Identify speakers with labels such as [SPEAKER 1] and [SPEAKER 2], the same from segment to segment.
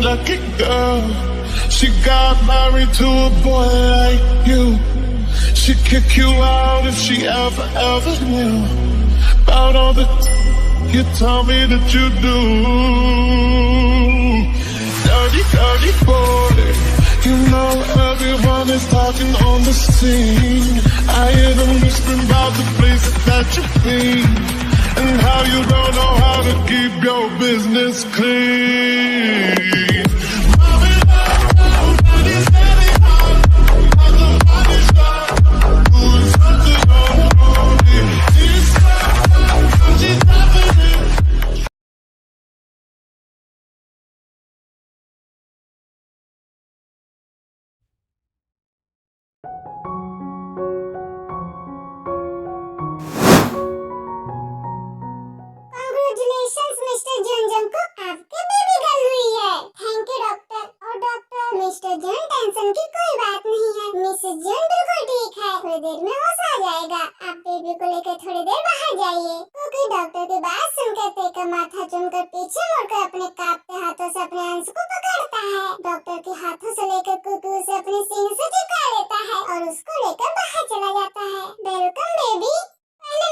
[SPEAKER 1] lucky girl. She got married to a boy like you. She'd kick you out if she ever knew about all the you tell me that you do. Dirty boy. You know everyone is talking on the scene. I hear them whispering about the places that you've been, and how you don't know how to keep your business clean.
[SPEAKER 2] Congratulations, Mr. Jun को आपके baby girl हुई है। Thank you doctor. और doctor, mister जन tension की कोई बात नहीं है। मिसेस जन बिल्कुल ठीक है, थोड़ी देर में होश आ जाएगा। आप बेबी को लेकर थोड़ी देर बाहर जाइए। क्योंकि डॉक्टर की बात सुनकर तेका माथा चुनकर पीछे मुड़कर अपने कांपते हाथों से अपने अंश को पकड़ता है। डॉक्टर के हाथों से लेकर कुकू उसे अपने सीने से चिपका लेता है और उसको लेकर बाहर चला जाता है। Welcome baby. पहले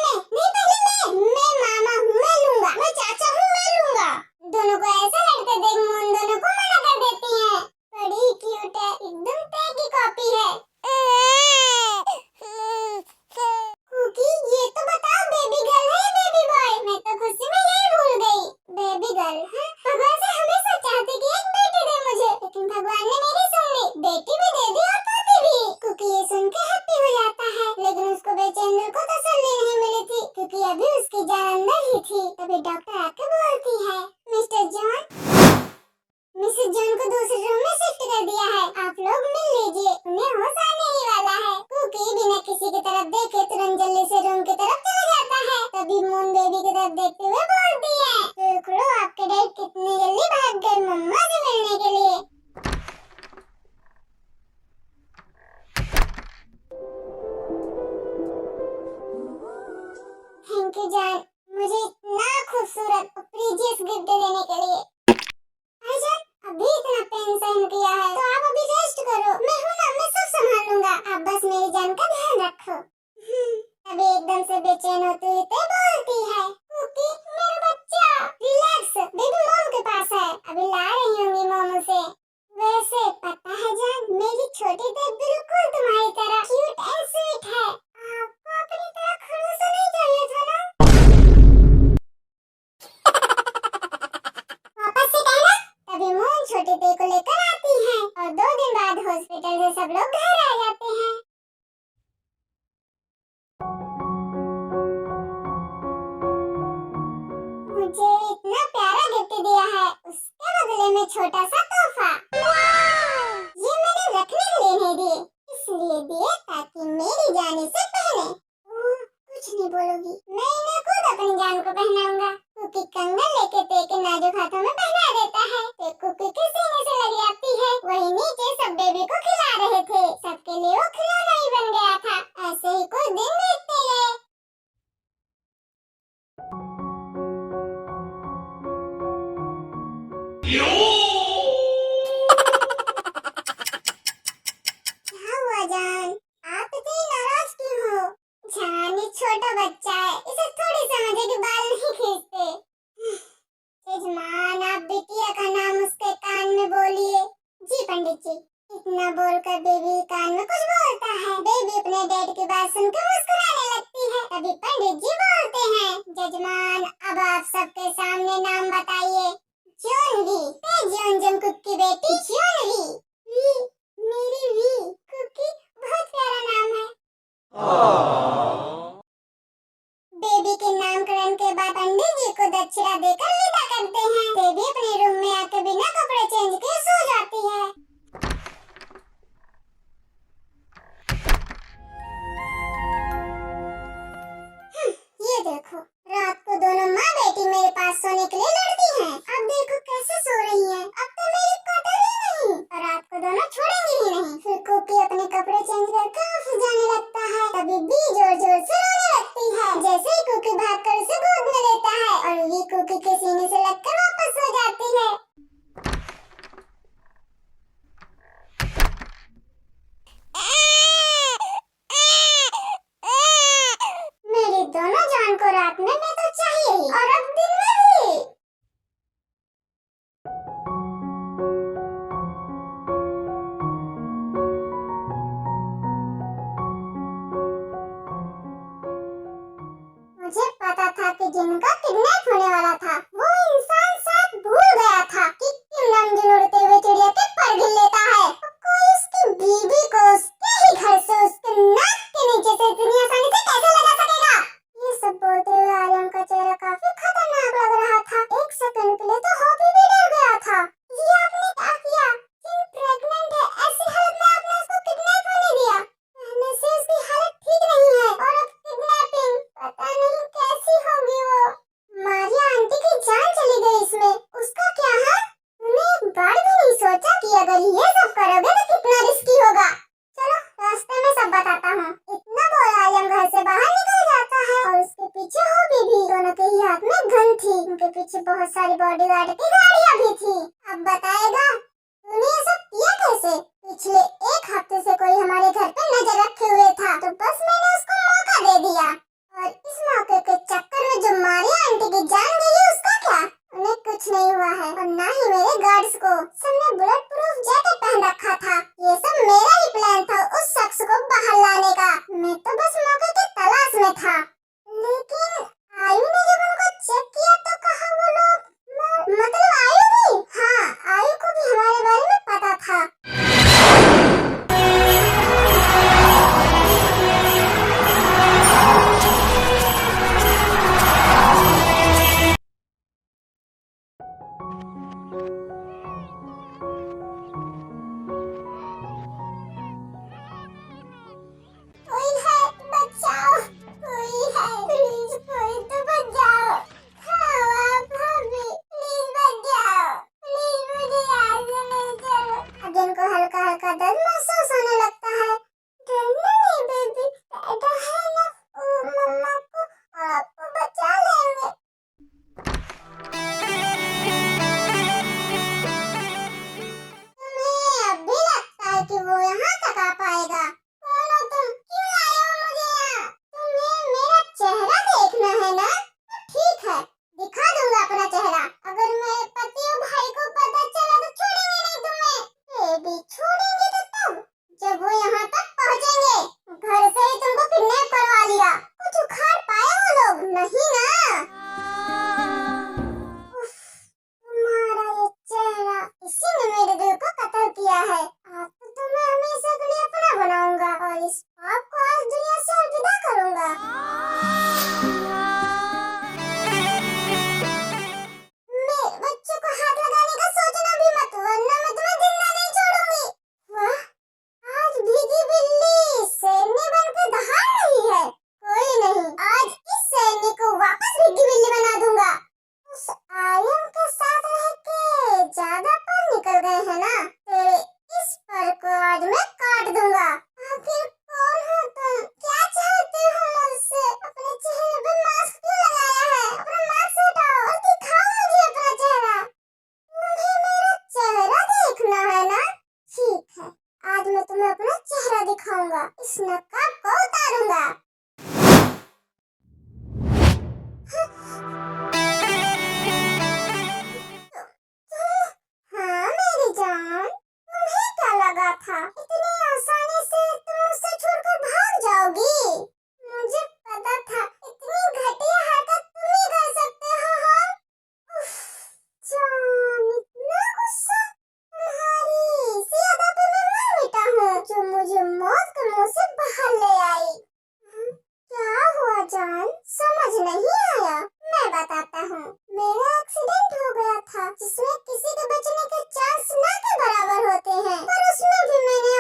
[SPEAKER 2] मैं मामा हूँ, मैं लूंगा। मैं चाचा हूँ, मैं लूंगा। दोनों को ऐसे लड़के देख उन दोनों को मना कर देती हैं। बड़ी क्यूट है, एकदम तेरी की कॉपी है। कुकी, ये तो बताओ बेबी गर्ल है या बेबी बॉय? मैं तो खुशी में यही भूल गई। बेबी गर्ल है। भगवान से हमेशा चाहती कि एक बेटी दे मुझे, लेकिन भगवान ने मेरी सुन ली। बेटी भी दे दी और पोती भी। कुकी ये सुन के हैप्पी हो जाता है, लेकिन उसको बेचैन दिल को तसल्ली नहीं मिली थी, क्योंकि अभी उसकी जान अंदर ही थी। तभी डॉक्टर आके बोलती है, मिस्टर जॉन, मिसेस जॉन को दूसरे रूम में शिफ्ट कर दिया है। आप लोग मिल लीजिए, उन्हें होश आने ही वाला है। कुकी बिना किसी की तरफ देखे तुरंत जल्दी से रूम की तरफ चला जाता है। तभी मून बेबी की तरफ देखते हुए बोलती है, देख लो आपके डैड कितनी जल्दी भाग गए मम्मा से मिलने के लिए। थैंक यू जान, मुझे इतना खूबसूरत और प्रीशियस गिफ्ट देने के लिए। जान, अभी इतना पेन सहन किया है तो आप अभी रेस्ट करो। मैं हूँ ना, मैं सब संभाल लूंगा। आप बस मेरी जान का ध्यान रखो। अभी एकदम से बेचैन होती हुई ते बोलती है, कुकी मेरा बच्चा, रिलैक्स, बेबी मॉम के पास है, अभी ला रही होंगी मॉम उसे। वैसे पता है जान, मेरी छोटी ते बिल्कुल तुम्हारी तरह क्यूट एंड स्वीट है। आपको अपनी तरह खड़ूस नहीं चाहिए था ना? वापस से कहना। तभी मून छोटी ते को लेकर आती है और 2 दिन बाद हॉस्पिटल से सब लोग घर आ जाते हैं। मुझे इतना प्यारा गिफ्ट दिया है, उसके बदले में छोटा सा तोहफा। ये मैंने रखने के लिए नहीं दिए, इसलिए दिए ताकि मेरी जान इसे पहने। कुछ नहीं बोलोगी, मैं इन्हें खुद अपनी जान को पहनाऊंगा। कुकी कंगन लेके ते के नाजुक हाथों में पहना देता है। ते कुकी के सीने से लग जाती है। वही नीचे सब बेबी को खिला रहे थे। सबके लिए वो खिलौना ही बन गया था। ऐसे ही कुछ दिन बीतते गए। क्या हुआ जान, आप इतनी नाराज क्यों हो? जान, ये छोटा बच्चा है, इसे थोड़ी समझ है कि बाल नहीं खींचते। यजमान, आप बिटिया का नाम उसके कान में बोलिए। जी पंडित जी। इतना बोलकर बेबी कान में कुछ बोलता है। बेबी अपने डैड की बात सुनकर मुस्कुराने लगती है। तभी पंडित जी बोलते हैं, जजमान अब आप सबके सामने नाम बताइए। जॉनवी। जॉन जंकुक की बेटी जॉनवी। वी, मेरी वी, कुकी, बहुत प्यारा नाम है। बेबी के नामकरण के बाद पंडित जी को दक्षिणा देकर विदा करते हैं। बेबी अपने रूम में आकर बिना कपड़े चेंज किए सो जाती है। ये देखो, रात को दोनों माँ बेटी मेरे पास सोने के लिए लड़ती हैं। अब जिनका किडनैप होने वाला था वो इंसान शायद भूल गया था कि क्यों नामजून उड़ते हुए चिड़िया के पर गिर लेता है। कोई उसकी बीवी को उसके ही घर से उसके नाक के नीचे से इतनी आसानी से कैसे लगा सकेगा। ये सब बोलते हुए आर्यन का चेहरा काफी खतरनाक लग रहा था। एक सेकंड के लिए तो हॉबी भी डर गया था। ये आपने क्या किया? जिन प्रेग्नेंट है ऐसी हालत में आपने उसको किडनैप होने दिया। पहले से उसकी हालत ठीक नहीं है और अब किडनैपिंग, पता नहीं कैसी होगी वो। मारिया आंटी की जान चली गई इसमें, उसका क्या है? तूने एक बार भी नहीं सोचा कि अगर ये सब करोगे तो कितना रिस्की होगा। चलो रास्ते में सब बताता हूँ। इतना बोल आर्यन घर से बाहर निकल जाता है और उसके पीछे हॉबी भी। दोनों के ही हाथ में गन थी, उनके पीछे बहुत सारी बॉडीगार्ड की गाड़ियाँ भी थी। अब बताएगा तूने ये सब किया कैसे? पिछले एक हफ्ते से कोई हमारे घर पे नजर रखे हुए था तो बस मैंने उसको मौका दे दिया और इस मौके के चक्कर में जो मारिया आंटी की जान गई उसका क्या? उन्हें कुछ नहीं हुआ है और ना ही मेरे गार्ड्स को। सबने बुलेट प्रूफ जैकेट पहन रखा था। ये सब मेरा ही प्लान था उस शख्स को बाहर लाने का। मैं तो बस मौके की तलाश में था। लेकिन आयु ने जब उनको चेक किया तो कहा वो लोग मतलब आयु भी? हाँ, आयु को भी हमारे बारे में पता था। कोई है, बचाओ। कोई है, प्लीज कोई तो बचाओ। खाओ आप हमें, प्लीज बचाओ। प्लीज मुझे यहाँ से ले चलो। अजन को हल्का हल्का दर्द महसूस होने लगता है। डरना नहीं बेबी, डर है ना, ओ मम्मा को आपको बचा लेंगे। तुम्हें अब भी लगता है कि वो यहाँ तक आ पाएगा? कौन हो तुम? क्यों लाए हो मुझे यहाँ? तुम्हें मेरा चेहरा देखना है ना? ठीक है, दिखा दूंगा अपना चेहरा। अगर मेरे पति और भाई को पता चला तो छोड़ेंगे नहीं तुम्हें। बेबी छोड़ेंगे तो तब जब वो यहाँ तक पहुँचेंगे। घर से ही तुमको किडनैप करवा लिया। कुछ उखाड़ पाए वो लोग? नहीं ना। उफ, तुम्हारा ये चेहरा, इसी ने मेरे दिल को कत्ल किया है। आज तो मैं हमेशा के लिए अपना बनाऊंगा और इस पाप को आज दुनिया से अलविदा करूंगा। मेरे बच्चों को हाथ लगाने का सोचना भी मत, वरना मैं तुम्हें जिंदा नहीं छोड़ूंगी। वाह, आज भीगी बिल्ली शेरनी बनकर दहाड़ रही है। कोई नहीं, आज इस शेरनी को वापस भीगी बिल्ली बना दूंगा। उस आर्यन के साथ रह के ज्यादा पर निकल गए हैं ना। तेरे इस पर को आज मैं काट दूंगा। आखिर कौन हो तुम? क्या चाहते हो मुझसे? अपने चेहरे पे मास्क क्यों लगाया है? अपना मास्क हटाओ और दिखाओ मुझे अपना चेहरा। तुम्हें मेरा चेहरा देखना है ना? ठीक है, आज मैं तुम्हें अपना चेहरा दिखाऊंगा। इस नकाब को उतारूंगा। हाँ मेरी जान, तुम्हें क्या लगा था इतनी आसानी से तुम मुझसे छोड़कर भाग जाओगी? मुझे पता था इतनी घटिया हरकत तुम ही कर सकते हो। हाँ उफ, जान इतना गुस्सा। तुम्हारी इसी अदा पे मैं मर मिटा हूँ जो मुझे मौत के मुंह से बाहर ले आई। क्या हुआ जान, समझ नहीं आया? मैं बताता हूँ। मेरा एक्सीडेंट हो गया था जिसमें किसी के बचने के चांस ना के बराबर होते हैं, पर उसमें भी मैंने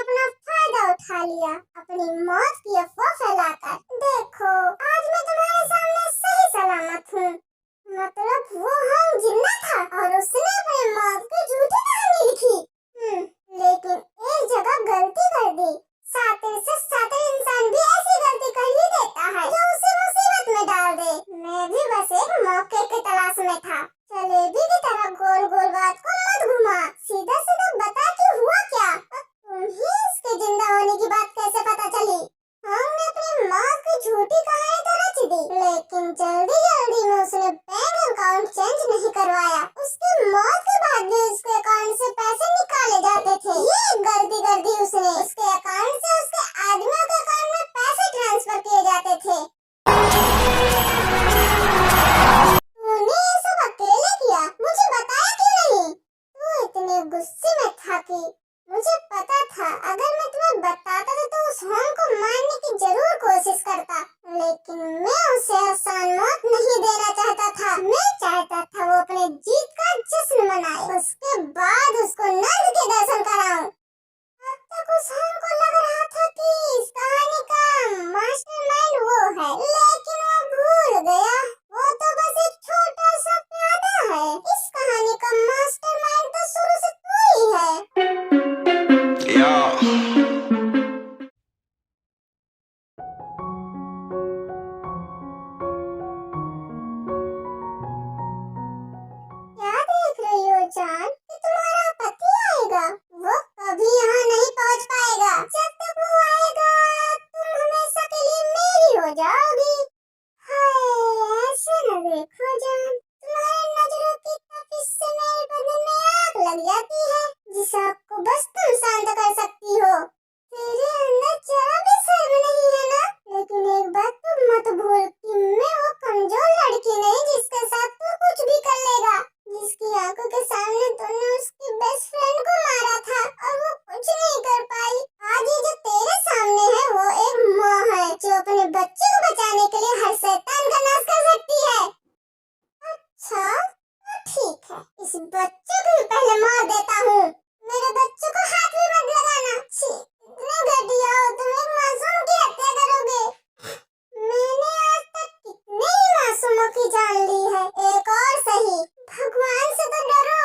[SPEAKER 2] गुस्से में था कि मुझे पता था अगर मैं तुम्हें बताता तो उस होंग को मारने की जरूर कोशिश करता, लेकिन मैं उसे आसान मौत नहीं देना चाहता था। मैं चाहता था वो अपने जीत का जश्न मनाए, उसके बाद उसको नर्क के दर्शन कराऊं। अब तक उस होंग को लग रहा था कि इस कहानी का मास्टरमाइंड वो है, लेकिन वो भूल गया वो तो बस एक छोटा सा प्यादा है। इस कहानी का मास्टरमाइंड तो शुरू से तू ही है। क्या देख रही हो जान कि तुम्हारा पति आएगा? वो कभी यहाँ नहीं पहुँच पाएगा। जब तक वो आएगा तुम हमेशा के लिए मेरी हो जाओगी। हाय, ऐसे न देखो जान, तुम्हारी नजरों की तपिश से मेरे बदन में आग लग जाती है, जिस आग को बस तुम शांत कर सकती हो। तेरे अंदर जरा भी शर्म नहीं है ना? लेकिन एक बात तुम मत भूल कि मैं वो कमजोर लड़की नहीं जिसके साथ तू कुछ भी कर लेगा, जिसकी आंखों के सामने तूने उसकी बेस्ट फ्रेंड को मारा था और वो कुछ नहीं कर पाई। आज ये जो तेरे सामने है वो एक माँ है जो अपने बच्चे को बचाने के लिए हर शैतान का नाश कर सकती है। अच्छा तो ठीक है, इस बच्चे को भी पहले मार देता हूँ। मेरे बच्चे को हाथ भी मत लगाना। छी, इतने घटिया हो तुम, एक मासूम की हत्या करोगे। मैंने आज तक कितने ही मासूमों की जान ली है, एक और सही। भगवान से तो डरो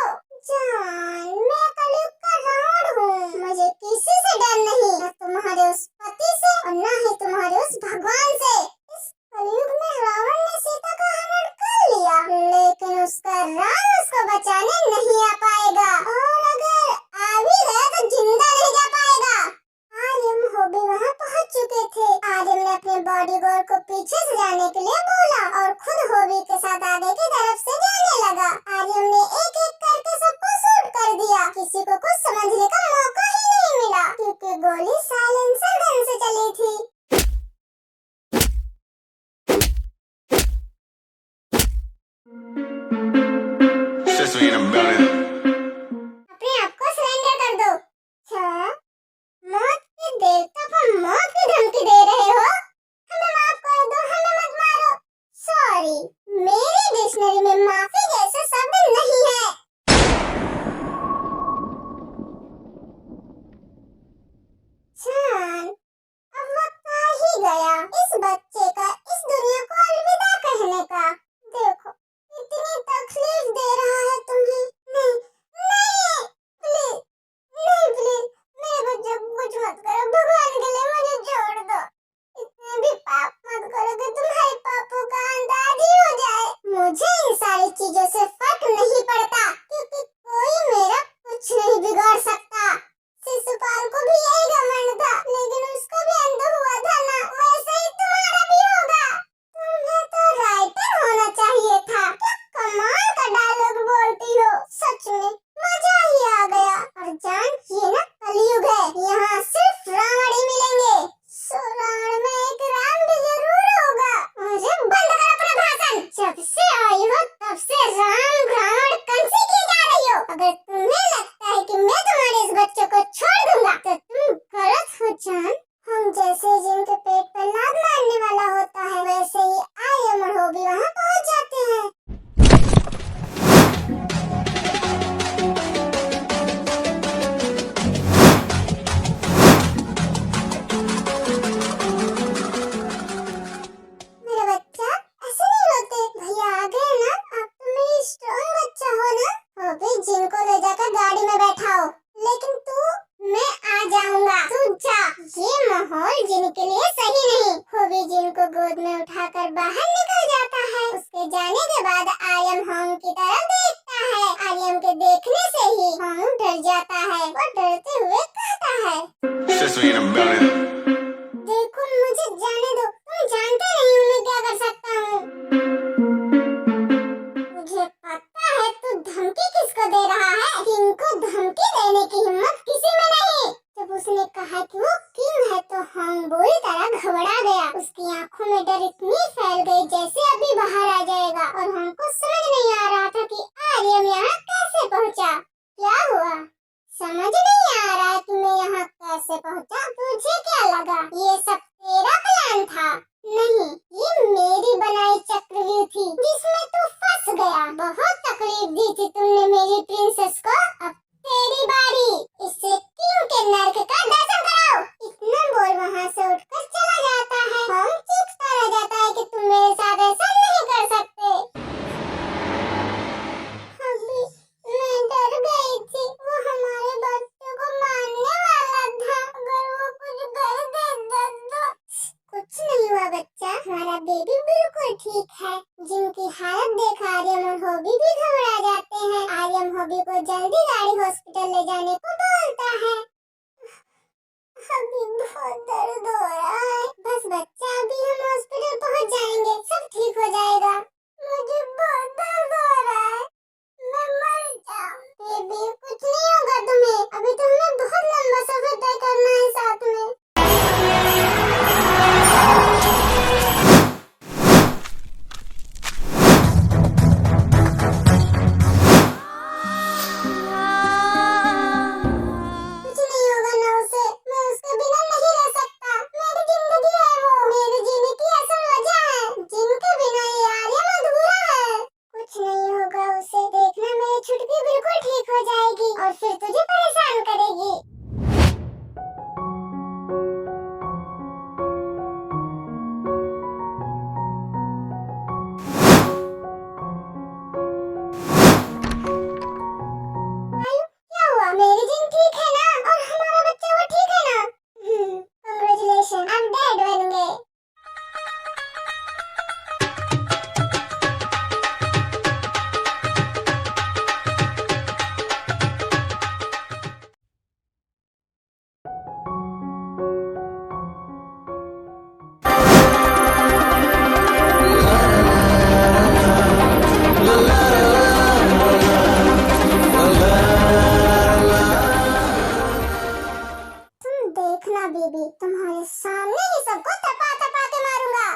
[SPEAKER 2] जान, मैं कलयुग का रावण हूँ, मुझे किसी से डर नहीं, न तुम्हारे उस पति से और न ही तुम्हारे उस भगवान से। इस कलयुग में रावण ने सीता का हरण कर लिया, लेकिन उसका राम उसको बचाने नहीं आ पाएगा, और अगर आ भी गया तो जिंदा नहीं जा पाएगा। आर्यन होबी वहाँ पहुँच चुके थे। आर्यन ने अपने बॉडीगार्ड को पीछे से जाने के लिए बोला और खुद होबी के साथ आगे की तरफ से जाने लगा। आर्यन ने एक एक करके सबको शूट कर दिया, किसी को कुछ समझने का मौका ही नहीं मिला क्योंकि गोली साइलेंसर गन से चली थी। अपने आप को सरेंडर कर दो। क्या मौत के देवता को मौत की धमकी दे रहे हो? हमें माफ कर दो, हमें मत मारो। सॉरी, मेरी डिक्शनरी में माफी जैसे शब्द नहीं है। जान, अब वक्त आ ही गया इस बच्चे का इस दुनिया को अलविदा कहने का। देखो, इतनी तकलीफ दे रहा है तुम्हें। नहीं नहीं, प्लीज नहीं, प्लीज मेरे बच्चे को कुछ मत करो, भगवान के लिए मुझे छोड़ दो। इतने भी पाप मत करो कि तुम्हारे पापों का अंदाज ही हो जाए। मुझे इन सारी चीजों से फर्क नहीं पड़ता क्योंकि कोई मेरा कुछ नहीं बिगाड़ सकता। शिशुपाल को भी यही घमंड था, लेकिन उसको भी अंत हुआ था ना, वैसे ही तुम्हारा भी होगा। तुम्हें तो राइटर होना चाहिए था। क्या कमाल का डायलॉग बोलती हो, सच में मजा ही आ गया। और जान, ये ना कलयुग है, यहाँ सिर्फ रावण ही मिलेंगे। सो रावण में एक राम भी जरूर होगा। मुझे बंद कर अपना भाषण। जब से आई हो तब से राम रावण कंसी की जा रही हो। अगर तुम्हें लगता है कि मैं तुम्हारे इस बच्चे को छोड़ दूंगा तो तुम गलत हो जान। हम जैसे जिनके पेट पर लात मारने वाला होता है वैसे ही आर्यन और होबी वहाँ पहुँच जाते हैं। मेरा बच्चा ऐसे नहीं रोते, भैया आ गए ना, आप तो मेरी स्ट्रॉन्ग बच्चा हो ना। होबी, जिनको ले जाकर गाड़ी में बैठाओ, लेकिन तू, मैं आ जाऊंगा, तू जा। ये माहौल जिनके लिए सही नहीं। होबी जिनको गोद में उठाकर बाहर निकल जाता है, उसके जाने के बाद आर्यन होंग की तरफ देखता है। आर्यन के देखने से ही होंग डर जाता है। वो डरते हुए कहता है, देखो मुझे जाने दो, तुम जानते नहीं हूँ मैं क्या कर सकता हूँ। मुझे पता है तू धमकी किसको दे रहा है। किंग को धमकी देने की हिम्मत किसी में नहीं। जब उसने कहा कि वो किंग है तो होंग बुरी तरह घबरा गया। उसकी आंखों में डर इतनी फैल गई जैसे अभी बाहर आ जाएगा, और हमको समझ नहीं आ रहा था कि आर्यन यहाँ कैसे पहुँचा। क्या हुआ? समझ नहीं आ रहा है कि मैं यहाँ कैसे पहुँचा। तुझे क्या लगा ये सब तेरा प्लान था? नहीं, ये मेरी बनाई चक्रव्यूह थी जिसमें तू फंस गया। बहुत तकलीफ दी थी तुमने मेरी प्रिंसेस को। अब तेरी बारी। इसे किंग के नर्क का दर्शन कराओ। इतना बोल वहाँ से उठकर चला जाता है। हम चीखता रह जाता है कि तुम मेरे साथ ऐसा नहीं कर सकते। अभी मैं डर गई थी, वो हमारे बच्चों को मारने वाला था। अगर वो कुछ कर देता तो। कुछ नहीं हुआ बच्चा, हमारा बेबी बिल्कुल ठीक है। जिनकी हालत देख आर्यम और हॉबी भी घबरा जाते हैं। आर्यम हॉबी को जल्दी गाड़ी हॉस्पिटल ले जाने को बोलता है। अभी बहुत दर्द हो रहा है। बस बच्चा, अभी हम हॉस्पिटल पहुंच जाएंगे, सब ठीक हो जाएगा। मुझे बहुत दर्द हो रहा है, मैं मर जाऊं। बेबी कुछ नहीं होगा तुम्हें, अभी तो हमें बहुत लंबा सफर तय करना है साथ में। कुछ नहीं होगा ना उसे, मैं उसके बिना नहीं रह सकता। मेरी जिंदगी है वो, मेरे जीने की असल वजह है। जिनके बिना ये आर्यन अधूरा है। कुछ नहीं होगा उसे, देखना मेरी छुटकी बिल्कुल ठीक हो जाएगी और फिर तुझे परेशान करेगी। क्या हुआ? मेरी जिन ठीक है ना, और हमारा बच्चा वो ठीक है ना? कांग्रेचुलेशन, आप डैड बन गए। तुम देखना बेबी, तुम्हारे सामने ही सबको तपा तपा के मारूंगा।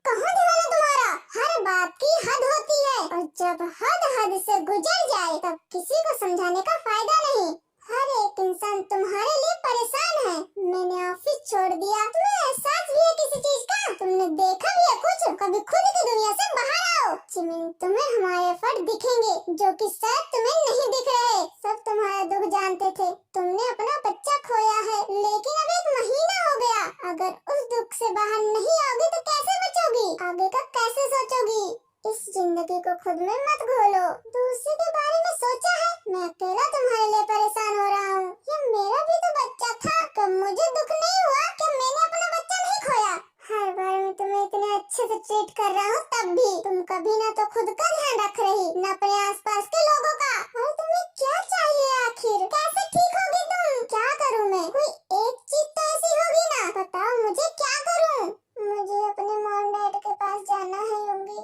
[SPEAKER 2] कहाँ दिमाग तुम्हारा? हर बात की हद होती है, और जब हद से गुजर जाए तब किसी को समझाने का फायदा नहीं। हर एक इंसान तुम्हारे लिए परेशान है। मैंने ऑफिस छोड़ दिया, तुम्हें एहसास भी है किसी चीज का? तुमने देखा भी है कुछ? कभी खुद की दुनिया से बाहर आओ। जिमिन, तुम्हें हमारे एफर्ट दिखेंगे जो कि शायद तुम्हें नहीं दिख रहे। सब तुम्हारा दुख जानते थे, तुमने अपना बच्चा खोया है, लेकिन अब 1 महीना हो गया। अगर उस दुख से बाहर नहीं आओगी तो कैसे बचोगी? आगे का कैसे सोचोगी? इस जिंदगी को खुद में मत घोलो। दूसरे के बारे में सोचा है? मैं अकेला तुम्हारे लिए परेशान हो रहा हूँ। ये मेरा भी तो बच्चा था, कब मुझे दुख नहीं हुआ कि मैंने अपना बच्चा नहीं खोया? हर बार मैं तुम्हें इतने अच्छे से ट्रीट कर रहा हूँ, तब भी तुम कभी ना तो खुद का ध्यान रख रही, न अपने आसपास के लोगों का। और तुम्हें क्या चाहिए आखिर? कैसे ठीक होगी तुम? क्या करूँ मैं? कोई एक चीज तो ऐसी होगी ना, बताओ मुझे क्या करूँ? मुझे अपने मॉम डैड के पास जाना है योंगी।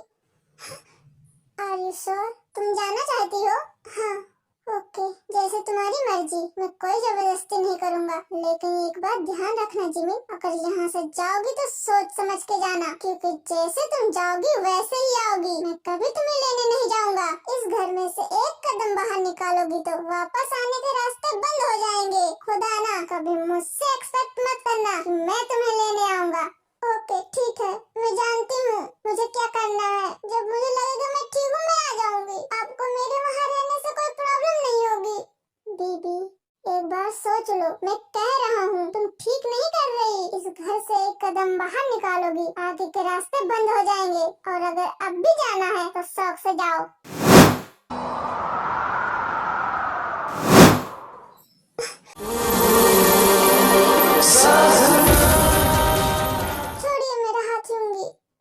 [SPEAKER 2] Are you sure? तुम जाना चाहती हो? हाँ, ओके, जैसे तुम्हारी मर्जी। मैं कोई जबरदस्ती नहीं करूँगा, लेकिन एक बात ध्यान रखना जिमिन, अगर यहाँ से जाओगी तो सोच समझ के जाना, क्योंकि जैसे तुम जाओगी वैसे ही आओगी। मैं कभी तुम्हें लेने नहीं जाऊँगा। इस घर में से एक कदम बाहर निकालोगी तो वापस आने के रास्ते बंद हो जाएंगे। खुदा ना कभी मुझसे एक्सपेक्ट मत करना कि मैं तुम्हें लेने आऊँगा। ओके ठीक है, मैं जानती हूँ मुझे क्या करना है। जब मुझे लगेगा मैं ठीक हूँ, मैं आ जाऊंगी। आपको मेरे वहाँ रहने से कोई प्रॉब्लम नहीं होगी। बीबी, एक बार सोच लो, मैं कह रहा हूँ तुम ठीक नहीं कर रही। इस घर से एक कदम बाहर निकालोगी, आगे के रास्ते बंद हो जाएंगे। और अगर अब भी जाना है तो शौक से जाओ।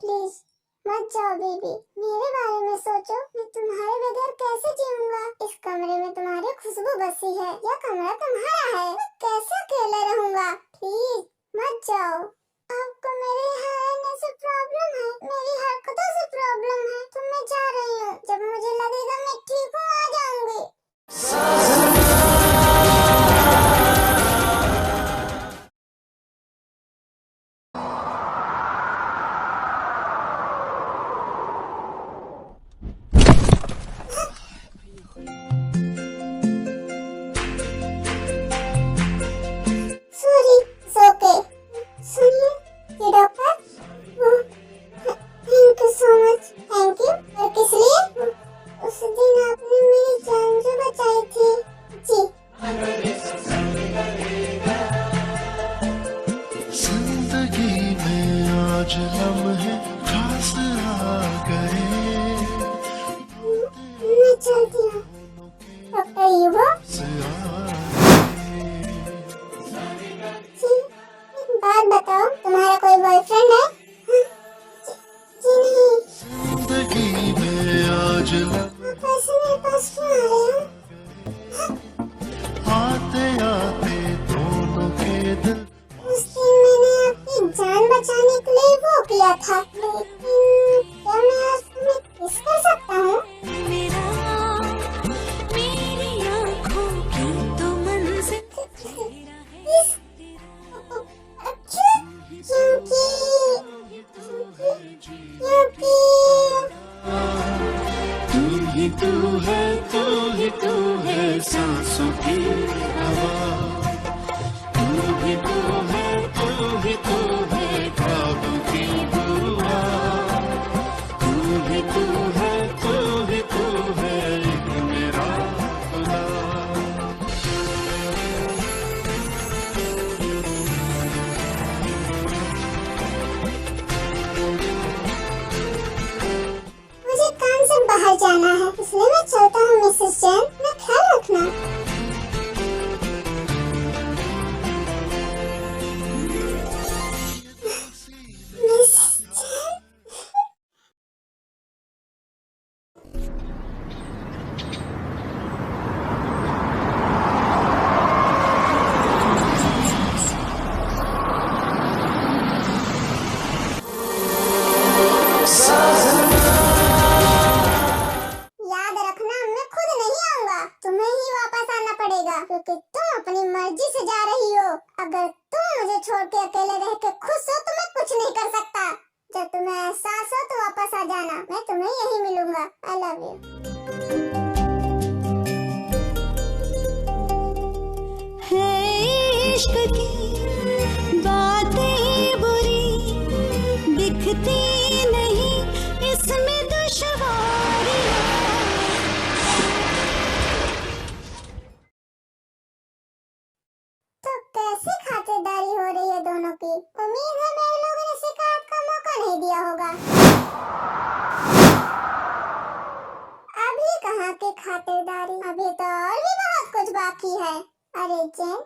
[SPEAKER 2] प्लीज मत जाओ बेबी, मेरे बारे में सोचो। मैं तुम्हारे बगैर कैसे जीऊंगा? इस कमरे में तुम्हारी खुशबू बसी है, यह कमरा तुम्हारा है, मैं कैसे अकेला रहूंगा? प्लीज मत जाओ। आपको मेरे यहाँ रहने से प्रॉब्लम है, मेरी हरकतों से प्रॉब्लम है, तो मैं जा रही हूँ। जब मुझे लगेगा मैं ठीक हूँ, आ जाऊंगी।
[SPEAKER 1] मुझे
[SPEAKER 2] पैसे मेरे पास क्यों आ रहे हैं?
[SPEAKER 1] आते आते दोनों के दिल
[SPEAKER 2] उस दिन मैंने आपकी जान बचाने के लिए वो किया था, लेकिन क्या मैं आज तुम्हें किस कर सकता हूँ?
[SPEAKER 3] मेरा मेरी आँखों की तो मंजिल
[SPEAKER 2] किस? क्योंकि
[SPEAKER 1] तू है सांसों की हवा, तू ही तू है ख्वाबों की दुआ, तू ही तू है एक मेरा खुदा।
[SPEAKER 2] मुझे काम से बाहर जाना है, इसलिए मैं चलता हूँ मिसेस जैन। अपना ख्याल रखना। मिस जैन। याद रखना, मैं खुद नहीं आऊंगा, तुम्हें ही वापस आना पड़ेगा, क्योंकि तुम अपनी मर्जी से जा रही हो। अगर तुम मुझे छोड़ के अकेले रह के खुश हो तो मैं कुछ नहीं कर सकता। जब तुम्हें एहसास हो तो वापस आ जाना, मैं तुम्हें यहीं मिलूंगा। I love you.
[SPEAKER 3] है इश्क की बातें बुरी दिखती नहीं, इसमें दुश्वारियां।
[SPEAKER 2] तो कैसी खातिरदारी हो रही है दोनों की? उम्मीद है मेरे लोगों ने शिकायत का मौका नहीं दिया होगा। अभी कहाँ की खातिरदारी, अभी तो और भी बहुत कुछ बाकी है। अरे जैन,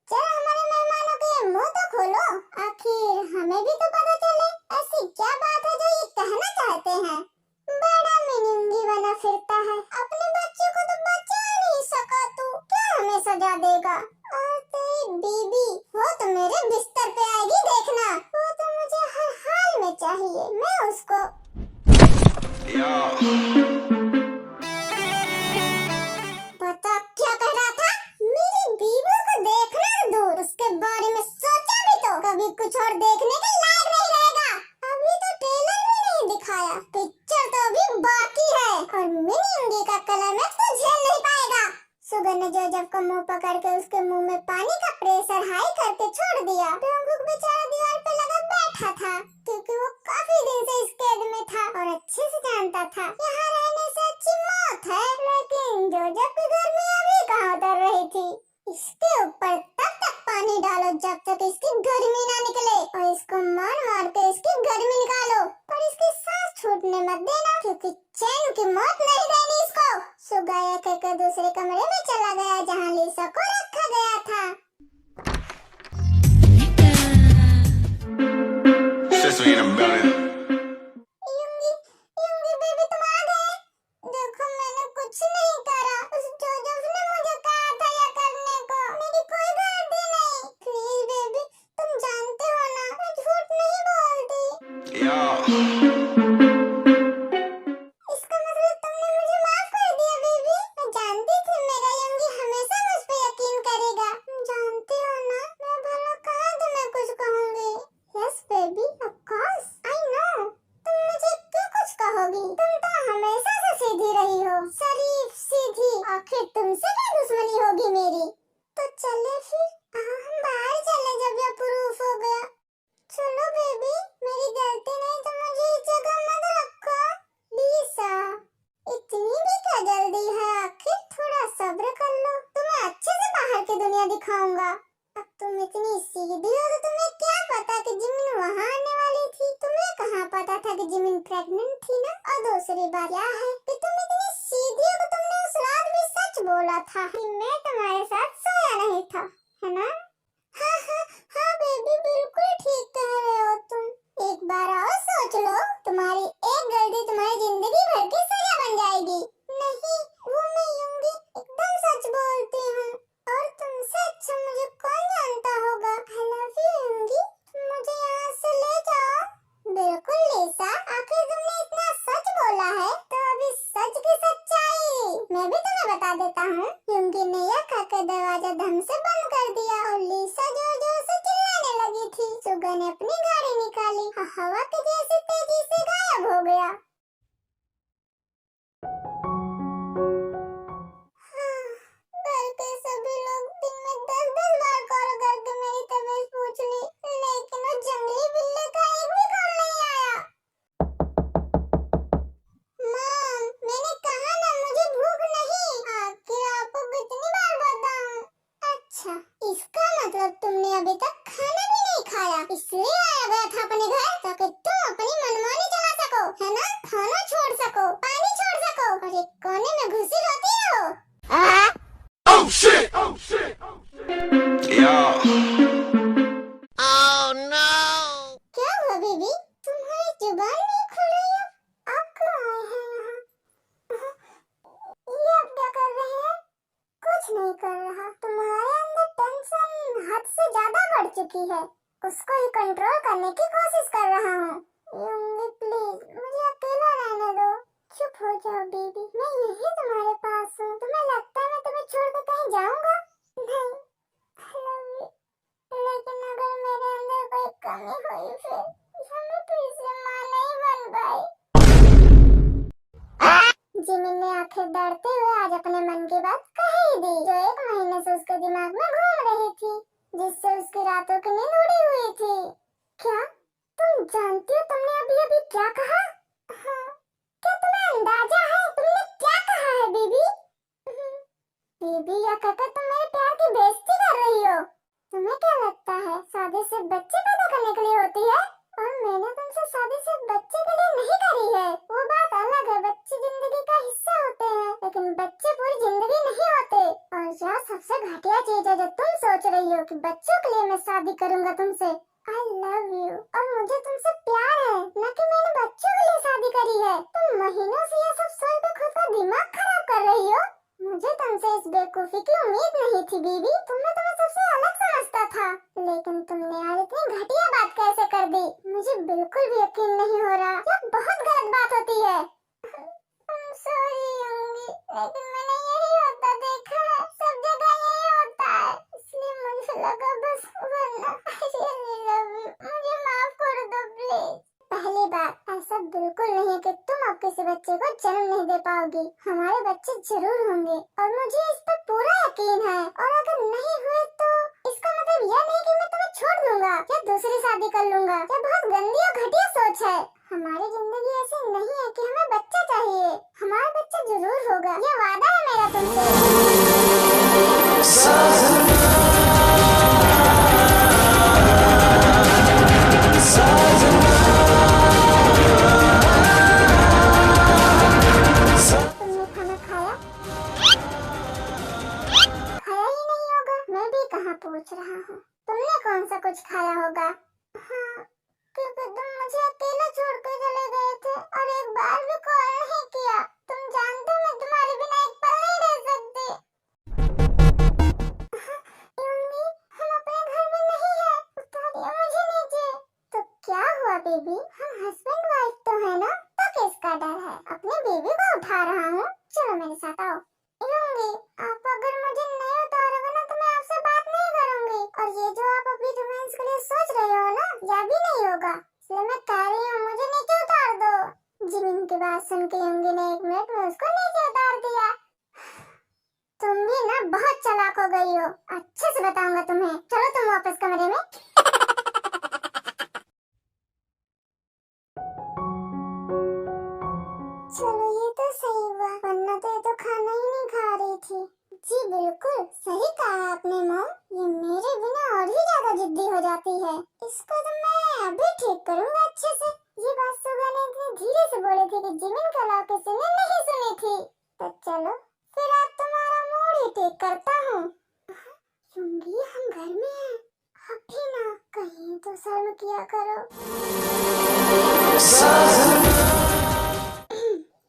[SPEAKER 2] जरा हमारे मेहमानों के मुंह तो खोलो, आखिर हमें भी तो पता चले ऐसी क्या बात है जो ये कहना चाहते हैं। बड़ा मिनिंगी बना फिरता है, अपने बच्चों को तो बचा नहीं सका तू, क्या हमें सजा देगा? और तेरी बीबी, वो तो मेरे बिस्तर पे आएगी, देखना। वो तो मुझे हर हाल में चाहिए, मैं उसको। पता क्या कह रहा था? मेरी बीबी को देखना दूर, उसके बारे में सोचा भी तो कभी कुछ और देखने के लायक नहीं रहेगा। अभी तो ट्रेलर भी नहीं दिखाया, पिक्चर तो अभी बाकी है, और मिनी का क्लाइमैक्स तो झेल नहीं पाएगा। सुगर ने जोजफ का मुंह पकड़ के उसके मुंह में पानी का प्रेशर हाई करके छोड़ दिया। डोंगुक बेचारा दीवार पे लगा बैठा था, क्योंकि वो काफी दिन से इस कैद में था और अच्छे से जानता था यहाँ रहने से अच्छी मौत है। लेकिन जोजफ की गर्मी अभी कहाँ उतर रही थी। इसके ऊपर तब तक पानी डालो जब तक इसकी गर्मी ना निकले, और इसको मार मार के इसकी गर्मी निकालो, पर इसकी सांस छूटने मत देना, क्योंकि चैन की मौत नहीं देनी इसको। सुगाया कहकर दूसरे कमरे में चला गया जहाँ लिसा को रखा गया था। यूंगी, यूंगी बेबी, तुम आ गए। देखो मैंने कुछ नहीं करा, उस जोजफ ने मुझे कहा था यह करने को, मेरी कोई गलती नहीं। प्लीज बेबी, तुम जानते हो ना मैं झूठ नहीं बोलती। इसका मतलब तुमने मुझे माफ कर दिया बेबी। मैं जानती थी मेरा यूंगी हमेशा मुझ पे यकीन करेगा। जानती हो ना, मैं भला कहाँ तुम्हें कुछ कहूँगी। Yes baby, of course I know. तुम मुझे क्यों कुछ कहोगी? तुम तो हमेशा से सीधी रही हो, शरीफ सीधी। आखिर तुमसे क्या दुश्मनी होगी मेरी? तो चले फिर, हम बाहर चले जब यह प्रूफ हो गया। चलो बेबी, मेरी गलती नहीं तो मुझे इस जगह मत रखो। लिसा, इतनी भी क्या जल्दी है? आखिर थोड़ा सब्र कर लो, तुम्हें अच्छे से बाहर की दुनिया दिखाऊंगा। अब तुम इतनी सीधी हो तो तुम्हें क्या पता कि जिमिन वहाँ आने वाली थी? तुम्हें कहाँ पता था कि जिमिन प्रेग्नेंट थी ना? और दूसरी बात क्या है कि तुम इतनी सीधी हो कि तुमने उस रात भी सच बोला था कि मैं तुम्हारे साथ सोया नहीं था, है ना? हाँ हाँ हाँ बेबी, बिल्कुल ठीक कह रहे हो तुम। एक बार और सोच लो, तुम्हारी एक गलती तुम्हारी जिंदगी भर की सजा बन जाएगी। हूँ। युंगी ने यह कहकर दरवाजा धम से बंद कर दिया और लिसा जोर जोर से चिल्लाने लगी थी। सुगा ने अपनी गाड़ी निकाली और हवा की जैसी तेजी से गायब हो गया। घर के सभी लोग दिन में 10-10 बार कॉल करके मेरी तबीयत पूछ ली, लेकिन वो जंगली बिल्ली का एक भी कॉल नहीं आया। मॉम, मैंने कहा ना मुझे भूख नहीं। आखिर आपको कितनी बार बताऊं? अच्छा, इसका मतलब तुमने अभी तक खाना भी नहीं खाया, इसलिए आया गया था अपने घर ताकि तुम अपनी मनमानी चला सको, है ना? खाना छोड़ सको, पानी छोड़ सको और एक कोने में घुसी रहती रहो।
[SPEAKER 1] Oh shit! Oh shit! Yeah.
[SPEAKER 4] Oh no!
[SPEAKER 2] क्या हुआ बेबी? तुम्हारी जुबान नहीं खुल रही है? आप क्यों आए हैं यहाँ? ये आप क्या कर रहे हैं? कुछ नहीं कर रहा। तुम्हारे अंदर टेंशन हद से ज्यादा बढ़ चुकी है। उसको ही कंट्रोल करने की कोशिश कर रहा हूँ। युंगी प्लीज मुझे अकेला रहने दो। चुप हो जाओ बेबी, मैं यही तुम्हारे पास हूँ। तुम्हें लगता है मैं तुम्हें छोड़कर कहीं जाऊँगा? नहीं, I love you। लेकिन अगर मेरे अंदर कोई कमी हुई फिर मैं फिर से माँ नहीं बन पाई। जिमिन ने आखिर डरते हुए आज अपने मन की बात कह ही दी, जो 1 महीने से उसके दिमाग में घूम रही थी, जिससे उसकी रातों की नींद उड़ी हुई थी। क्या तुम जानती हो तुमने अभी अभी क्या कहा? हाँ, क्या तुम्हें अंदाजा है तुमने क्या कहा है बेबी? बेबी या कहकर तुम मेरे प्यार की बेइज्जती कर रही हो। तुम्हें क्या लगता है शादी सिर्फ बच्चे पैदा करने के लिए होती है? और मैंने तुमसे शादी सिर्फ बच्चे के लिए नहीं करी है। वो बात अलग है, बच्चे जिंदगी का हिस्सा होते हैं, लेकिन बच्चे पूरी जिंदगी नहीं होते। और यह सबसे घटिया चीज है जो तुम सोच रही हो कि बच्चों के लिए मैं शादी करूंगा तुमसे। I love you और मुझे तुमसे प्यार है, न कि मैंने बच्चों के लिए शादी करी है। तुम महीनों से ये सब सोच कर खुद का दिमाग खराब कर रही हो। मुझे तुमसे इस बेवकूफी की उम्मीद नहीं थी बीबी। तुमने तुम्हें सबसे अलग समझता था, लेकिन तुमने आज इतनी घटिया बात कैसे कर दी? मुझे बिल्कुल भी यकीन नहीं हो रहा। यह बहुत गलत बात होती है। I'm sorry युंगी, लेकिन मैंने यही होता देखा है, सब जगह यही होता है, इसलिए मुझे लगा बस, वरना I really love you। मुझे माफ कर दो प्लीज। पहली बात, ऐसा बिल्कुल नहीं कि तुम अब किसी बच्चे को जन्म नहीं दे पाओगी। हमारे बच्चे जरूर होंगे और मुझे इस पर पूरा यकीन है। और अगर नहीं हुए तो इसका मतलब यह नहीं कि मैं तुम्हें छोड़ दूंगा या दूसरी शादी कर लूंगा। यह बहुत गंदी और घटिया सोच है। हमारी जिंदगी ऐसी नहीं है कि हमें बच्चा चाहिए। हमारा बच्चा जरूर होगा, यह वादा है मेरा तुमसे। तुमने खाना खाया? खाया ही नहीं होगा, मैं भी कहाँ पूछ रहा हूँ। तुमने कौन सा कुछ खाया होगा? हाँ, क्योंकि तुम मुझे अकेला छोड़ कर चले गए थे और एक बार भी कॉल नहीं किया। तुम जानते हो मैं तुम्हारे बिना एक पल नहीं रह सकती। युंगी, हम अपने घर में नहीं हैं, उतारिए मुझे नीचे। तो क्या हुआ बेबी, हम हस्बैंड वाइफ तो है ना, तो किसका डर है? अपने बेबी को उठा रहा हूँ, चलो मेरे साथ आओ। युंगी, आप अगर मुझे नहीं उतारोगे ना तो मैं आपसे बात नहीं करूंगी। और ये जो आप अभी रोमांस के लिए सोच रहे हो ना, यह भी नहीं होगा, इसलिए मैं कह रही हूँ मुझे नीचे उतार दो। जिमिन की बात सुन के युंगी ने 1 मिनट में उसको नीचे उतार दिया। तुम भी ना बहुत चालाक हो गई हो, अच्छे से बताऊंगा तुम्हें। चलो तुम वापस कमरे में। चलो ये तो सही हुआ, वरना तो ये तो खाना ही नहीं खा रही थी। जी बिल्कुल सही कहा आपने मॉम, ये मेरे बिना और भी ज्यादा जिद्दी हो जाती है। इसको तो मैं अभी ठीक करूंगा अच्छे से। ये बात सुगा ने इतनी धीरे से बोली थी कि जिमिन के अलावा किसी ने नहीं सुनी थी। तो चलो फिर आज तुम्हारा मूड ही ठीक करता हूँ। युंगी, हम घर में हैं, अभी ना कहीं तो शर्म किया करो।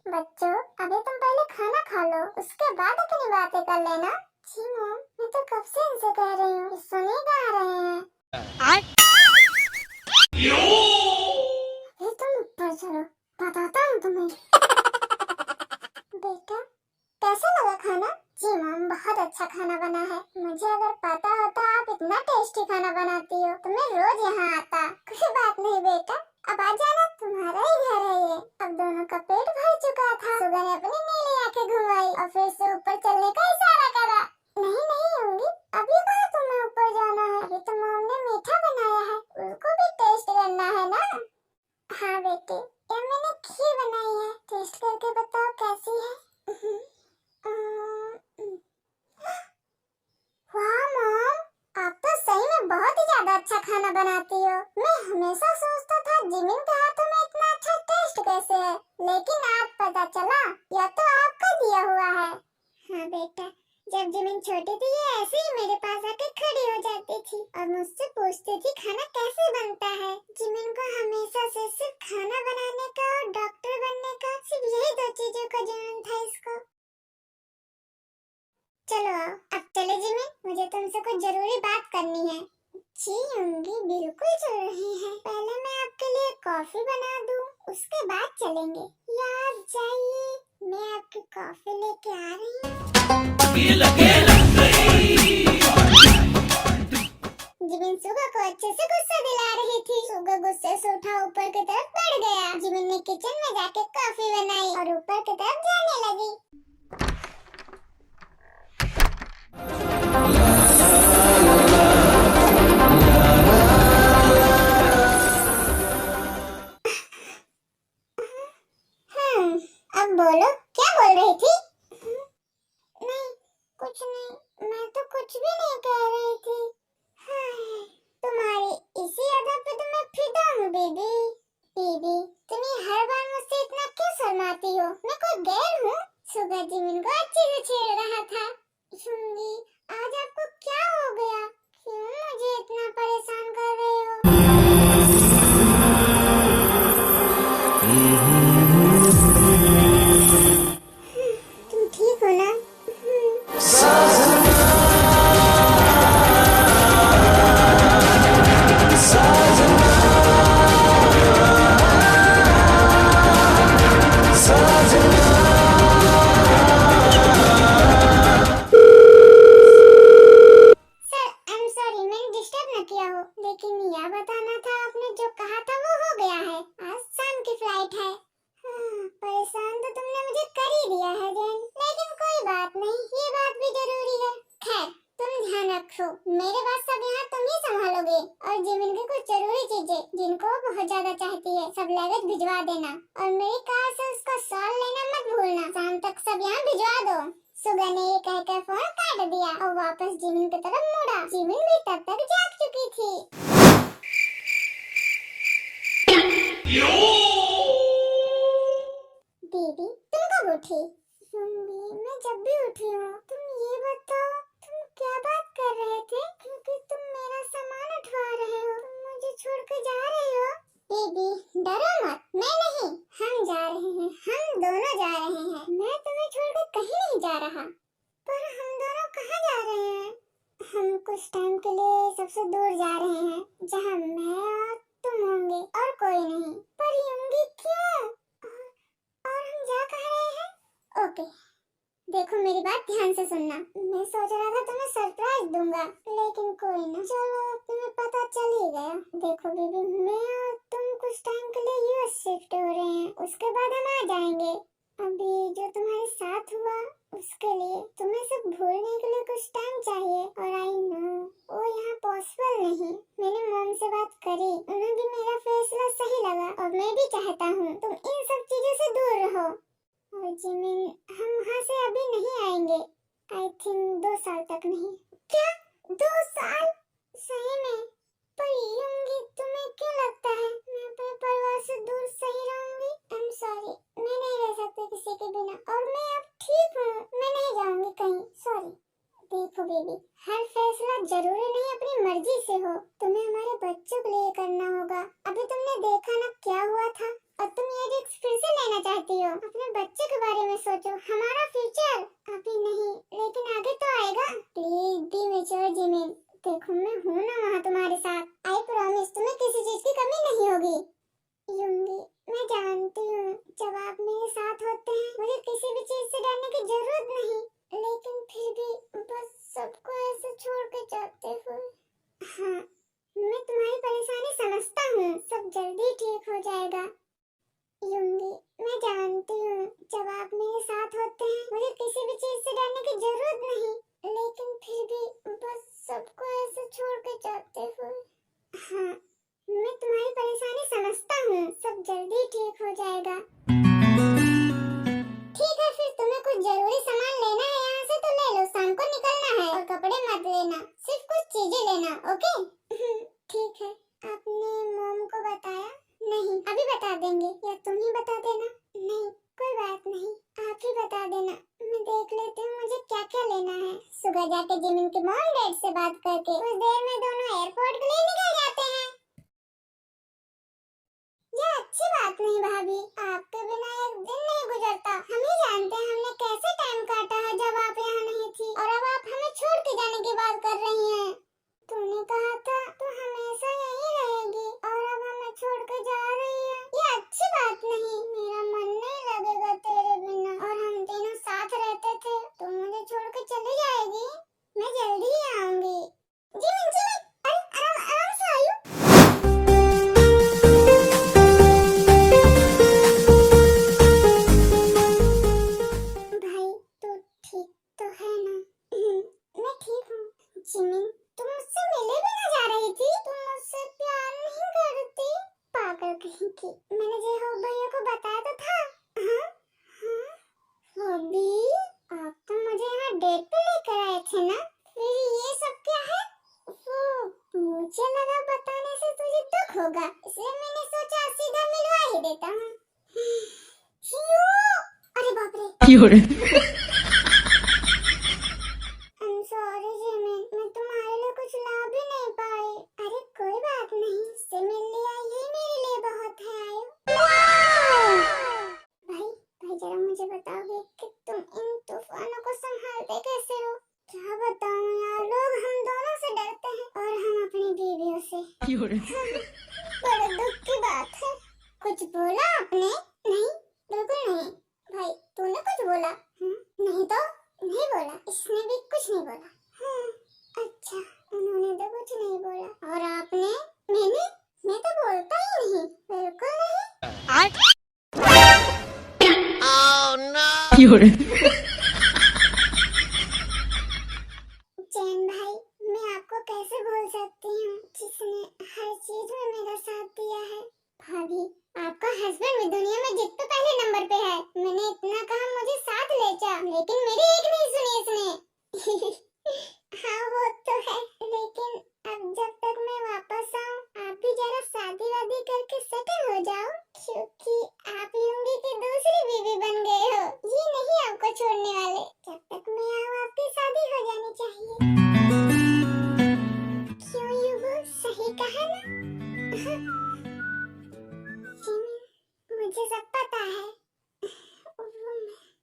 [SPEAKER 2] बच्चों, अभी तुम पहले खाना खा लो, उसके बाद अपनी बातें कर लेना। जी मॉम, मैं तो कब से इनसे कह रही हूँ, सुन ही कहाँ रहे हैं। ये तुम ऊपर चलो, बताता हूँ तुम्हें। बेटा कैसा लगा खाना? जी मॉम बहुत अच्छा खाना बना है। मुझे अगर पता होता आप इतना टेस्टी खाना बनाती हो तो मैं रोज यहाँ आता। कोई बात नहीं बेटा, अब आ जाना, तुम्हारा ही घर है ये। अब दोनों का पेट भर चुका था। सुगा ने अपनी नीली आंखें घुमाई और फिर से ऊपर चलने का इशारा करा। नहीं नहीं होंगी, अभी कहा तुम्हें ऊपर जाना है? अभी तो मॉम ने मीठा बनाया है, उसको भी टेस्ट करना है ना। हाँ बेटे, ये मैंने खीर बनाई है, टेस्ट करके बताओ कैसी है। वाह मॉम, आप तो सही में बहुत ही ज्यादा अच्छा खाना बनाती हो। मैं हमेशा सोचता था जिमिन के हाथों में इतना अच्छा टेस्ट कैसे है, लेकिन आज पता चला यह तो आपका दिया हुआ है। हाँ बेटा, जब जिमिन छोटी थी ये ऐसे ही मेरे पास आके खड़ी हो जाती थी और मुझसे पूछती थी खाना कैसे बनता है। जिमिन को हमेशा से सिर्फ खाना बनाने का और डॉक्टर बनने का, सिर्फ यही दो चीजों का जुनून था इसको। चलो आओ, अब चले जिमिन, मुझे तुमसे कुछ जरूरी बात करनी है। जी होंगी, बिल्कुल चल रही है। पहले मैं आपके लिए कॉफी बना दूं, उसके बाद चलेंगे। या आप जाइए, मैं आपकी कॉफी लेके आ रही हूँ। जिमिन सुगा को अच्छे से गुस्सा दिला रही थी। सुगा गुस्से से उठा ऊपर की तरफ बढ़ गया। जिमिन ने किचन में जाके कॉफी बनाई और ऊपर की तरफ जाने लगी। अब बोलो, क्या बोल रही थी? नहीं, कुछ नहीं, मैं तो कुछ भी नहीं कह रही थी। तुम्हारी इसी अदा पे तो मैं फिदा हूँ बेबी। बेबी, तुम ये हर बार मुझसे इतना क्यों शर्माती हो? मैं कोई गैर हूँ? सुगा जिमिन को अच्छे से छेड़ रहा था। सुंगी, आज आपको क्या हो गया? क्यों मुझे इतना परेशान कर रहे हो? तुम ठीक हो ना? लेकिन यह बताना था, आपने जो कहा था वो हो गया है। आज शाम की फ्लाइट है। परेशान तो तुमने मुझे कर ही दिया है जैन, लेकिन कोई बात नहीं, ये बात भी जरूरी है। खैर, तुम ध्यान रखो, मेरे बाद सब यहाँ तुम ही संभालोगे। और जिमिन की कुछ जरूरी चीजें जिनको वो बहुत ज्यादा चाहती है, सब लगेज भिजवा देना। और मेरी कार से उसका शॉल लेना मत भूलना। शाम तक सब यहाँ भिजवा दो। सुगा ने ये कहकर फोन काट दिया और वापस जिमिन की तरफ मुड़ा। जिमिन भी तब तक जाग चुकी थी। दीदी, तुम कब उठी? मैं जब भी उठी हूँ। तुम ये बताओ, तुम क्या बात कर रहे थे? क्योंकि तुम मेरा सामान उठवा रहे हो, तुम मुझे छोड़ के जा रहे हो। दीदी, डरो मत, मैं नहीं, हम जा रहे हैं, हम दोनों जा रहे हैं। मैं तुम्हें छोड़कर कहीं नहीं जा रहा। पर हम दोनों कहाँ जा रहे हैं? हम कुछ टाइम के लिए सबसे दूर जा रहे हैं, जहाँ मैं और तुम होंगे और कोई नहीं। पर होंगी क्यों? और हम जा कहाँ रहे हैं? ओके, देखो मेरी बात ध्यान से सुनना। मैं सोच रहा था तुम्हें सरप्राइज दूंगा, लेकिन कोई ना, चलो तुम्हें पता चल ही गया। देखो बेबी, मैं और तुम कुछ टाइम के लिए यूएस शिफ्ट हो रहे हैं, उसके बाद हम आ जाएंगे। अभी जो तुम्हारे साथ हुआ उसके लिए तुम्हें सब भूलने के लिए कुछ टाइम चाहिए। और आई नो वो यहाँ पॉसिबल नहीं। मैंने मॉम से बात करी, उन्हें भी मेरा फैसला सही लगा और मैं भी चाहता हूँ तुम इन सब चीजों से दूर रहो। और जिमिन, हम वहाँ से अभी नहीं आएंगे। आई थिंक 2 साल तक नहीं। क्या 2 साल? सही में? पर यूंगी, तुम्हें क्यों लगता है मैं अपने परिवार से दूर सही रहूंगी? आई एम सॉरी, मैं नहीं रह सकती किसी के बिना। और मैं अब ठीक हूँ, मैं नहीं जाऊंगी कहीं। सॉरी। देखो बेबी, हर फैसला जरूरी नहीं अपनी मर्जी से हो। तुम्हें हमारे बच्चों के लिए करना होगा। अभी तुमने देखा ना क्या हुआ था, और तुम ये रिस्क फिर से लेना चाहती हो। अपने बच्चे के बारे में सोचो, हमारा फ्यूचर। अभी नहीं, लेकिन आगे तो आएगा। Please be mature Jimin. देखो मैं हूँ ना वहाँ तुम्हारे साथ। आई प्रॉमिस, तुम्हें किसी चीज की कमी नहीं होगी। यूंगी, मैं जानती हूँ जब आप मेरे साथ होते हैं मुझे किसी भी चीज से डरने की जरूरत नहीं, लेकिन फिर भी बता देना, मैं देख लेती हूँ मुझे क्या क्या लेना है। सुबह जाके जिमिन के मॉम डैड से बात करके कुछ देर में दोनों एयरपोर्ट के लिए निकल जाते हैं। ये अच्छी बात नहीं भाभी, आपके बिना एक दिन नहीं गुजरता। हम ही जानते हैं हमने कैसे टाइम काटा है जब आप यहाँ नहीं थी, और अब आप हमें छोड़ के जाने की बात कर रही हैं। तूने कहा था तू हमेशा यहीं रहेगी और अब हमें छोड़ के जा रही है। ये अच्छी बात नहीं, मेरा मन नहीं लगेगा तेरे बिना, और हम तीनों साथ रहते थे। तू मुझे छोड़ के चली जाएगी, मैं जल्दी ही आऊंगी। जिमिन जिमिन, अरे आराम आराम से आयु। भाई तू ठीक तो है ना? मैं ठीक हूँ। जिमिन, तुम मुझसे मिले भी ना जा रही थी? तुम मुझसे प्यार नहीं करती? पागल कहीं की, मैंने जे हो भैया को बताया तो था। हाँ हाँ अभी आप तो मुझे यहाँ डेट पे लेकर आए थे ना, फिर ये सब क्या है? मुझे लगा बताने से तुझे दुख होगा, इसलिए मैंने सोचा सीधा मिलवा ही देता हूँ। अरे बाप रे। I'm sorry जिमिन, मैं तुम्हारे लिए कुछ ला भी नहीं पाई। अरे कोई बात नहीं, इससे मिल लिया ये मेरे लिए बहुत है। आयो भाई जरा मुझे बताओगे कि तुम इन तूफानों को संभालते कैसे हो? क्या बताऊं यार, लोग हम दोनों से डरते हैं और हम अपनी बीवियों से। बड़े दुख की बात है। कुछ बोला आपने? नहीं, बिल्कुल नहीं। भाई तूने कुछ बोला? नहीं तो नहीं बोला, इसने भी कुछ नहीं बोला। अच्छा, उन्होंने तो कुछ नहीं बोला। और आपने? मैं तो बोलता ही नहीं, बिल्कुल नहीं। जैन भाई, मैं आपको कैसे भूल सकती हूँ जिसने हर चीज में मेरा साथ दिया है। भाभी, आपका हस्बैंड भी दुनिया में जित तो पहले नंबर पे है। मैंने इतना कहा मुझे साथ ले जा, लेकिन मेरी एक नहीं सुनी इसने। हाँ वो तो है, लेकिन अब जब तक मैं वापस आऊँ, आप भी जरा शादी वादी करके सेटल हो जाओ, क्योंकि आप युंगी की दूसरी बीवी बन गए हो। ये नहीं आपको छोड़ने वाले। जब तक मैं आऊँ आपकी शादी हो जानी चाहिए। क्यों युगो, सही कहा ना? मुझे सब पता है।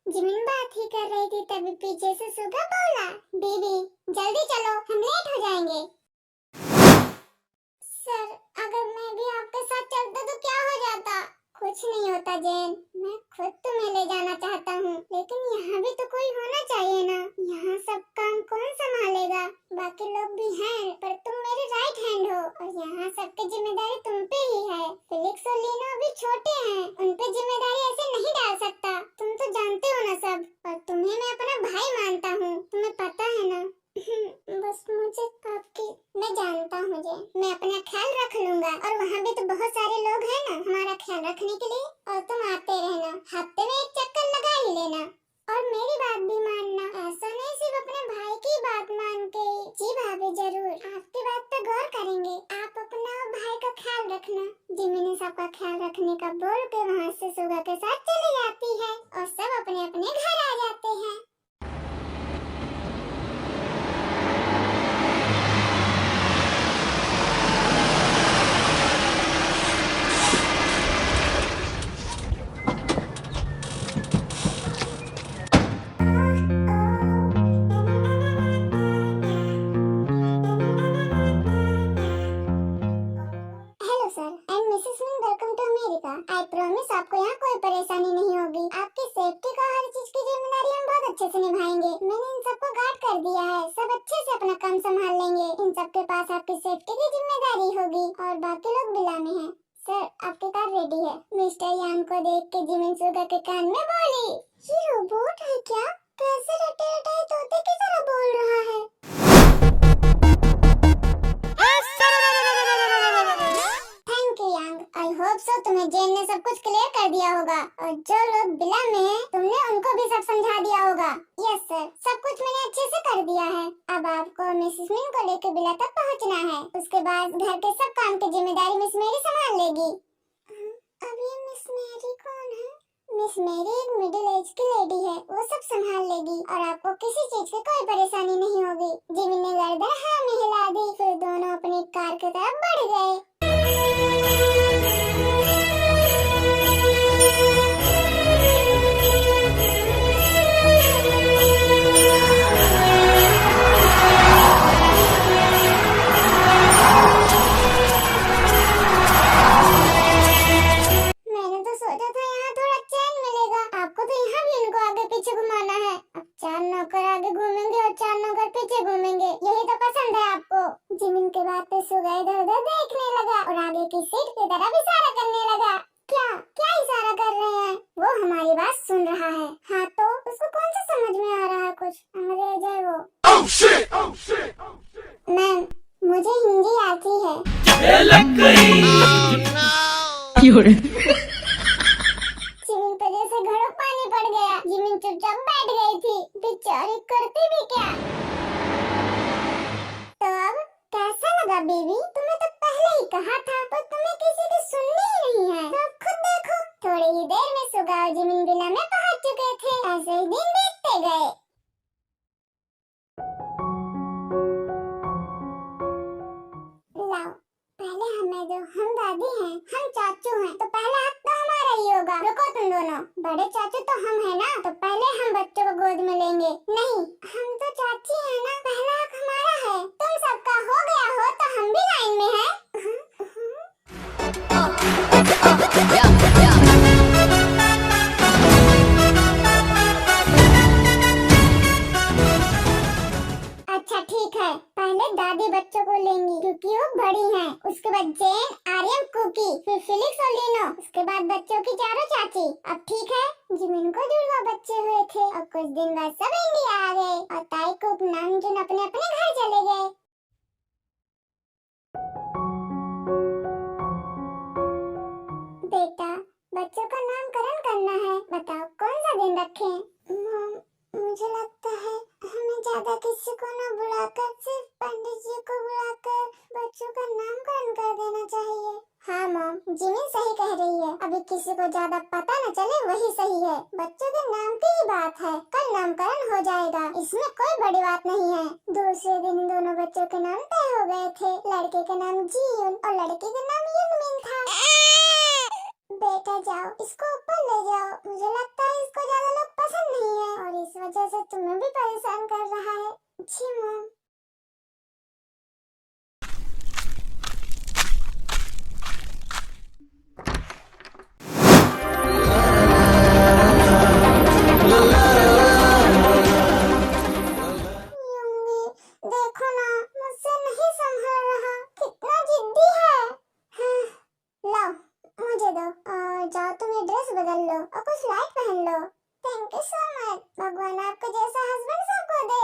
[SPEAKER 2] जिमिन बात ही कर रही थी, तभी पीछे से सुगा बोला, बीबी जल्दी चलो, हम लेट हो जाएंगे। सर, अगर मैं भी आपके साथ चलता तो क्या हो जाता? कुछ नहीं होता जैन, मैं खुद तुम्हें ले जाना चाहता हूँ, लेकिन यहाँ भी तो कोई होना चाहिए ना। यहाँ सब काम कौन संभालेगा? बाकी लोग भी हैं, पर तुम मेरे राइट हैंड हो, और यहाँ सबकी जिम्मेदारी तुम पे ही है। फिलिक्स और लीनो अभी छोटे हैं, उन पे जिम्मेदारी ऐसे नहीं डाल सकता। तुम तो जानते हो ना सब, और तुम्हें मैं अपना भाई मानता हूँ, तुम्हें पता है ना। बस मुझे आपकी, मैं जानता हूँ मैं अपना ख्याल रख लूंगा, और वहाँ भी तो बहुत सारे लोग हैं ना हमारा ख्याल रखने के लिए। और तुम आते रहना, हफ्ते में एक चक्कर लगा ही लेना, और मेरी बात भी मानना। ऐसा नहीं सिर्फ अपने भाई की बात मान के। जी भाभी जरूर, आपकी बात पे गौर करेंगे। आप अपना और भाई का ख्याल रखना। जिमिन सबका ख्याल रखने का बोल के वहाँ से सुगा के साथ चली जाती है, और सब अपने अपने घर आ जाते हैं। आई प्रॉमिस आपको यहाँ कोई परेशानी नहीं होगी। आपकी सेफ्टी का हर चीज की जिम्मेदारी हम बहुत अच्छे से निभाएंगे। मैंने इन सबको गार्ड कर दिया है, सब अच्छे से अपना काम संभाल लेंगे। इन सबके पास आपकी सेफ्टी की जिम्मेदारी होगी, और बाकी लोग बिला में हैं। सर, आपकी कार रेडी है। मिस्टर यांग को देख के जिमिन सुगा के कान में बोली, ये रोबोट है क्या? कैसे रटे रटाई तोते की तरह बोल रहा है? आई होप सो तुम्हें जेन ने सब कुछ क्लियर कर दिया होगा, और जो लोग बिला में हैं, तुमने उनको भी सब समझा दिया होगा। यस सर, सब कुछ मैंने अच्छे से कर दिया है। अब आपको मिसेस मिन को लेकर बिला तक पहुंचना है। उसके बाद घर के सब काम की जिम्मेदारी मिस मेरी संभाल लेगी। अब ये मिस मेरी कौन है? मिस मेरी एक मिडिल एज की लेडी है, वो सब संभाल लेगी और आपको किसी चीज की कोई परेशानी नहीं होगी। जिमिन ने गर्दन हाँ में हिला दी, फिर दोनों अपनी कार की तरफ बढ़ गए। घुमाना है। अब 4 नौकर आगे घूमेंगे और 4 नौकर पीछे घूमेंगे, यही तो पसंद है आपको। जिमिन के बाद पे सुगा इधर-उधर देखने लगा और आगे की सीट की तरफ इशारा करने लगा। क्या क्या इशारा कर रहे हैं? वो हमारी बात सुन रहा है। हाँ तो उसको कौन सा समझ में आ रहा है? कुछ अंग्रेज है वो।
[SPEAKER 1] Oh shit! Oh shit! Oh shit!
[SPEAKER 2] Ma'am, मुझे हिंदी आती है। जिमिन पे जैसे घड़ों पानी पड़ गया। जिमिन चुपचाप बैठ गई थी, बेचारी करती भी क्या। तो अब कैसा लगा बेबी? तुम्हें तो पहले ही कहा था, पर तुम्हें किसी की सुननी ही नहीं है। तो खुद देखो, थोड़ी ही देर में सुगा और जिमिन विला में पहुंच चुके थे। ऐसे ही दिन बीतते गए। लाओ, पहले हमें दो, हम दादी हैं, हम चाचू हैं, तो पहला हक तो हमारा ही होगा। रुको तुम दोनों, बड़े चाचू तो हम हैं ना, तो पहले हम बच्चों को गोद में लेंगे। नहीं, हम तो चाची हैं ना, पहला हक हमारा है। तुम सबका हो गया हो तो हम भी लाइन में हैं। अच्छा ठीक है, पहले दादी बच्चों को लेंगी क्योंकि वो बड़ी हैं। उसके बाद जेन, आर्यन, कुकी, फिर फिलिक्स और लीनो, उसके बाद बच्चों की चारों चाची। अब ठीक है, जिमिन को जुड़वा बच्चे हुए थे और कुछ दिन बाद सब इंडिया आ गए और ताई कुक, नामजुन अपने अपने घर चले गए। बेटा, बच्चों का नामकरण करना है, बताओ कौन सा दिन रखें? मुझे लगता है हमें ज्यादा किसी को न बुलाकर सिर्फ पंडित जी को बुलाकर बच्चों का नामकरण कर देना चाहिए। हाँ मॉम, जिमिन सही कह रही है। अभी किसी को ज्यादा पता न चले वही सही है। बच्चों के नाम की ही बात है, कल नामकरण हो जाएगा, इसमें कोई बड़ी बात नहीं है। दूसरे दिन दोनों बच्चों के नाम तय हो गए थे। लड़के का नाम जीयुन और लड़की का नाम युनमिन था। बेटा जाओ, इसको ऊपर ले जाओ। मुझे लगता है इसको ज्यादा लोग पसंद नहीं है और इस वजह से तुम्हें भी परेशान कर रहा है। जी मॉम। देखो ना, मुझसे नहीं संभल रहा, कितना जिद्दी है। हाँ, लो मुझे दो और जाओ तुम ये ड्रेस बदल लो और कुछ लाइट पहन लो। Thank you so much. भगवान आपको जैसा हस्बैंड सबको दे।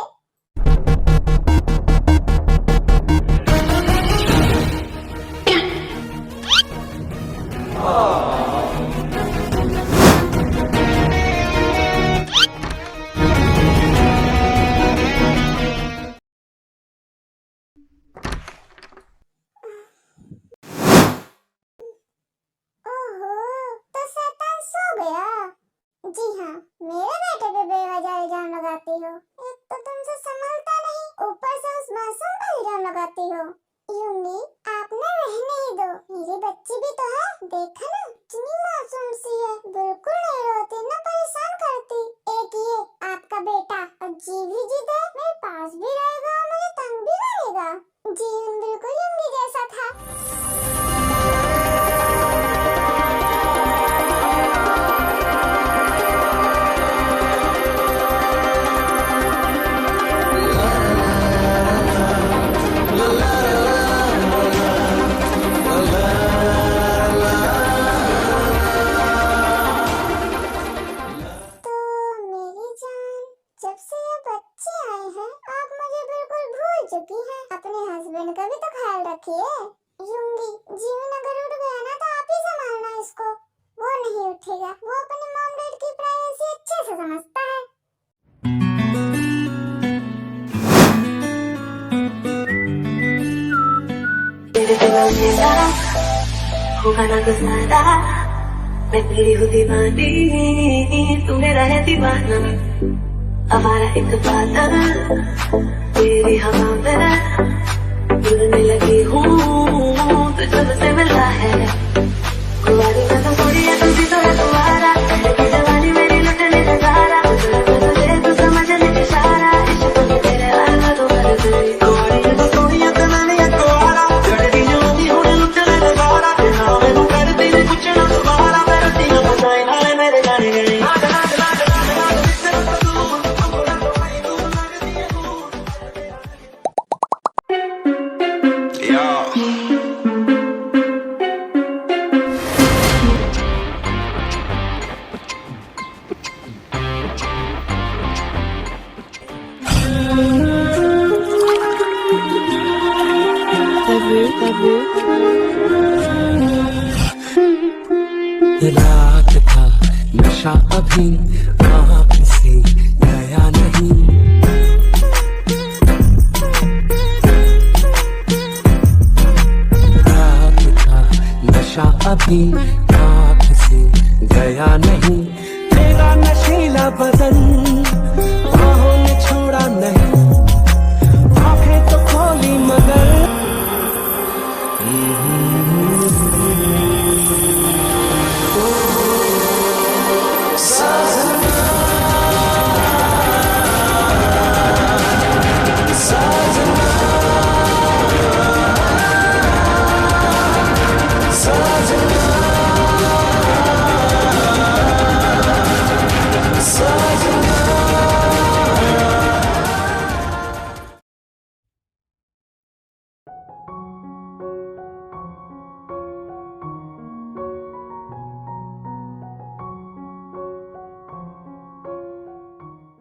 [SPEAKER 2] जी हाँ, मेरे बेटे पे बेवजह इल्जाम लगाती हो। एक तो तुमसे संभलता नहीं, ऊपर से उस मासूम पर इल्जाम लगाती हो। यूंगी, आप ना रहने ही दो, मेरी बच्ची भी तो है। देखा ना, कितनी मासूम सी है, बिल्कुल नहीं रोती, ना परेशान करती। एक ये आपका बेटा और जी भी जिद है, मेरे पास भी रहेगा और मुझे तंग भी करेगा। जीवन बिल्कुल यूंगी जैसा था। अपने हस्बैंड का भी तो ख्याल रखिए। यूंगी, जीवन अगर उठ गया ना तो आप ही संभालना इसको। वो नहीं उठेगा, वो अपने मॉम डैड की प्राइवेसी अच्छे से समझता है।
[SPEAKER 4] होगा ना गुजारा मैं तेरी हूँ दीवानी, तू मेरा है दीवाना, हमारा एक बादल तेरी हवा में उड़ने लगी हूँ, तो जब से मिला है कुंवारी में तो पूरी है, तुझी तो है तुम्हारा, लगी जवानी मेरी लुटने नजारा, तुझे तो समझ नहीं इशारा, इश्क में तेरे आना तो कर गई कुंवारी में तो पूरी है, तुम्हारी एक कुंवारा, जड़ती जवानी होने लुटने नजारा, तेरा मैंने कर दी कुछ ना दोबारा, मेरे तीनों बजाए नाले मेरे गाने गए।
[SPEAKER 5] रात का नशा अभी आँख से गया नहीं, रात का नशा अभी आँख से गया नहीं, तेरा नशीला बदन बाहों ने छोड़ा नहीं, आंखें तो खोली मगर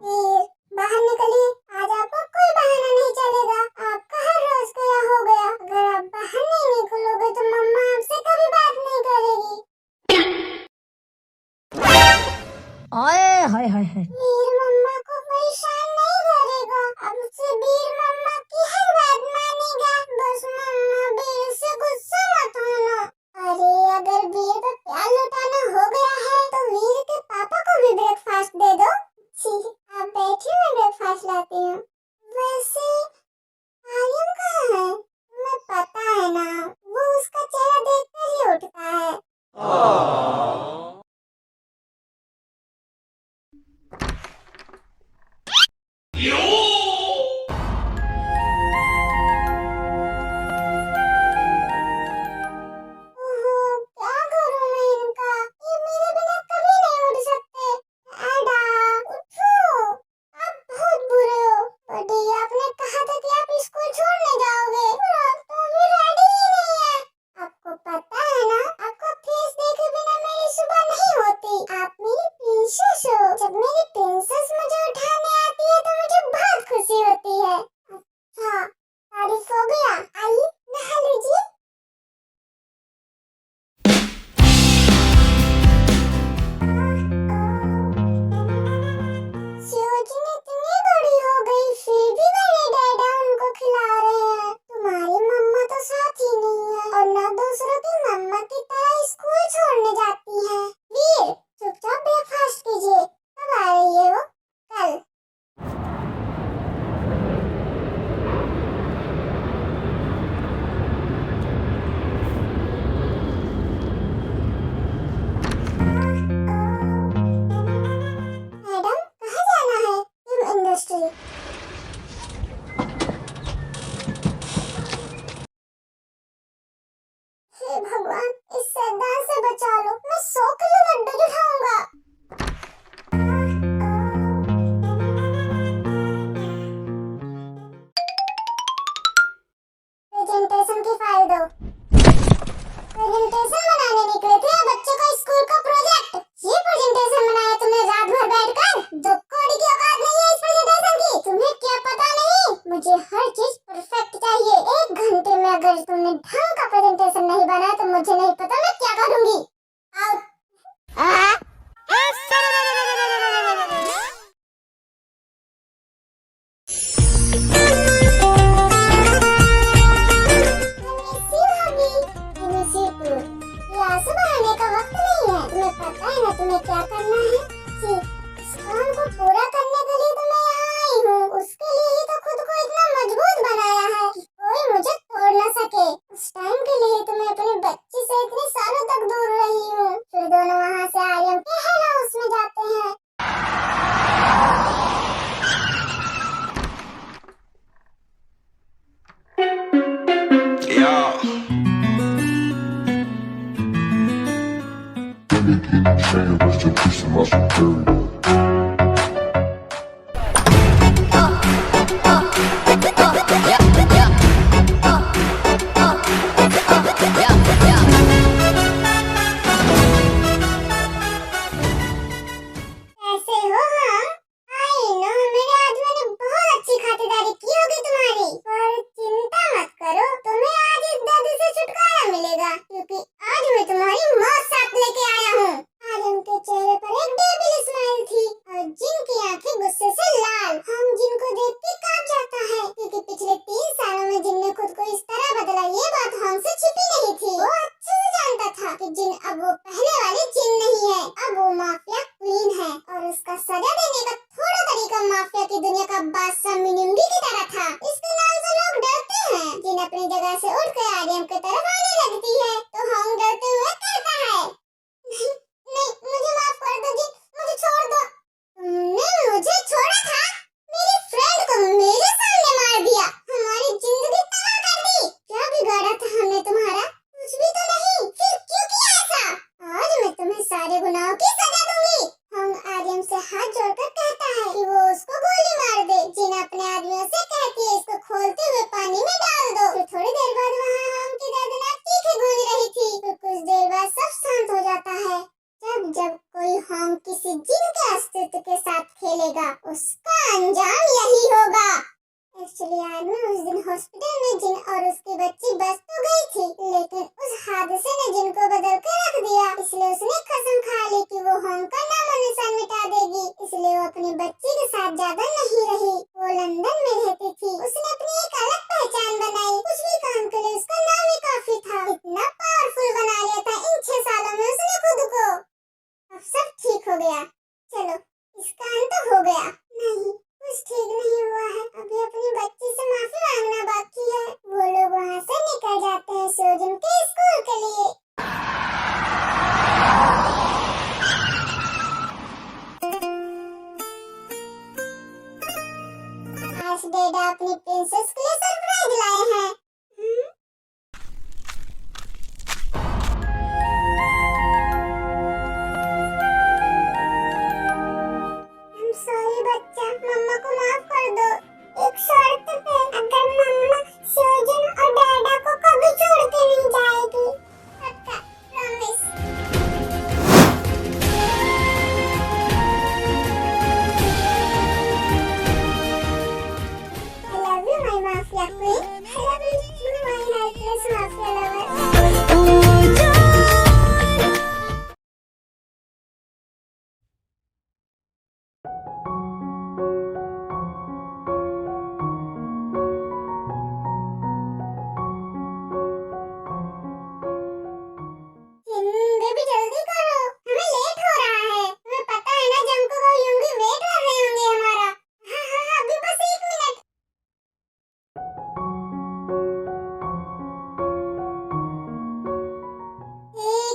[SPEAKER 2] वीर, बाहर निकलिए, आज आपको कोई बहाना नहीं चलेगा, आपका हर रोज का यह हो गया, अगर आप बाहर नहीं निकलोगे तो मम्मा आपसे कभी बात नहीं करेगी।
[SPEAKER 6] आए हाय हाय हाय।
[SPEAKER 2] वीर मम्मा को परेशान नहीं करेगा, अब से वीर मम्मा की हर बात मानेगा, बस मम्मा वीर से गुस्सा मत होना। अरे अगर वीर पे प्यार लुटाना हो गया है तो वीर के पापा को भी ब्रेकफास्ट दे दो। छी, आप बैठिए, मैं ब्रेकफास्ट लाती हूँ। वैसे आर्यन कहाँ है? तुम्हें पता है ना, वो उसका चेहरा देखकर ही उठता है। के साथ खेलेगा उसका अंजाम यही होगा। एक्चुअली यार मैं उस दिन हॉस्पिटल में जिन और उसकी बच्ची बच तो गई थी, लेकिन उस हादसे ने जिन को बदल कर रख दिया। इसलिए उसने कसम खा ली कि वो होम का नामो निशान मिटा देगी। इसलिए वो अपनी बच्ची के साथ ज्यादा नहीं रही। वो लंदन में रहती थी। उसने अपनी एक अलग पहचान बनाई। कुछ भी काम के लिए उसका नाम ही काफी था। इतना पावरफुल बना लिया था इन 6 सालों में उसने खुद को। अब सब ठीक हो गया। चलो इसका अंत हो गया। नहीं, कुछ ठीक नहीं हुआ है। अभी अपनी बच्ची से माफी मांगना बाकी है। वो लोग वहाँ से निकल जाते हैं सोजन के स्कूल के लिए। आज डैडा अपनी प्रिंसेस के लिए सरप्राइज लाए हैं। सॉरी बच्चा, मम्मा को माफ कर दो। एक शर्त पे, अगर मम्मा सोजन और डैडा को कभी छोड़ के नहीं जाएगी। पक्का, promise. I love you my mafia queen. I love you my helpless mafia lover. Baby जल्दी करो, हमें लेट हो रहा है। तुम्हें पता है ना जंको और यूंगी वेट कर रहे होंगे हमारा। हाँ, अभी बस 1 मिनट।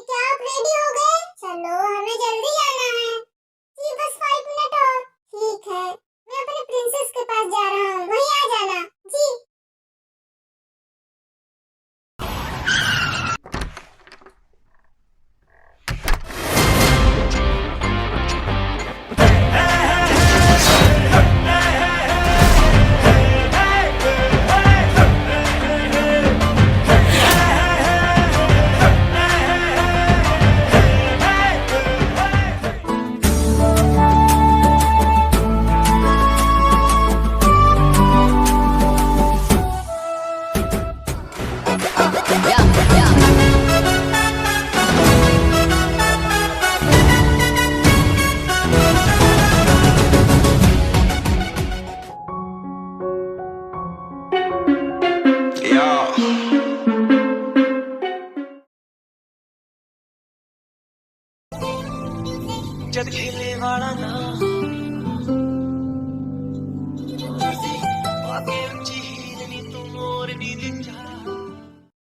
[SPEAKER 2] क्या आप रेडी हो गए? चलो हमें जल्दी जाना है। जी बस 5 मिनट और। ठीक है, मैं अपने प्रिंसेस के पास जा रहा हूँ, वहीं आ जाना। जी।
[SPEAKER 5] जद खेले वाला ना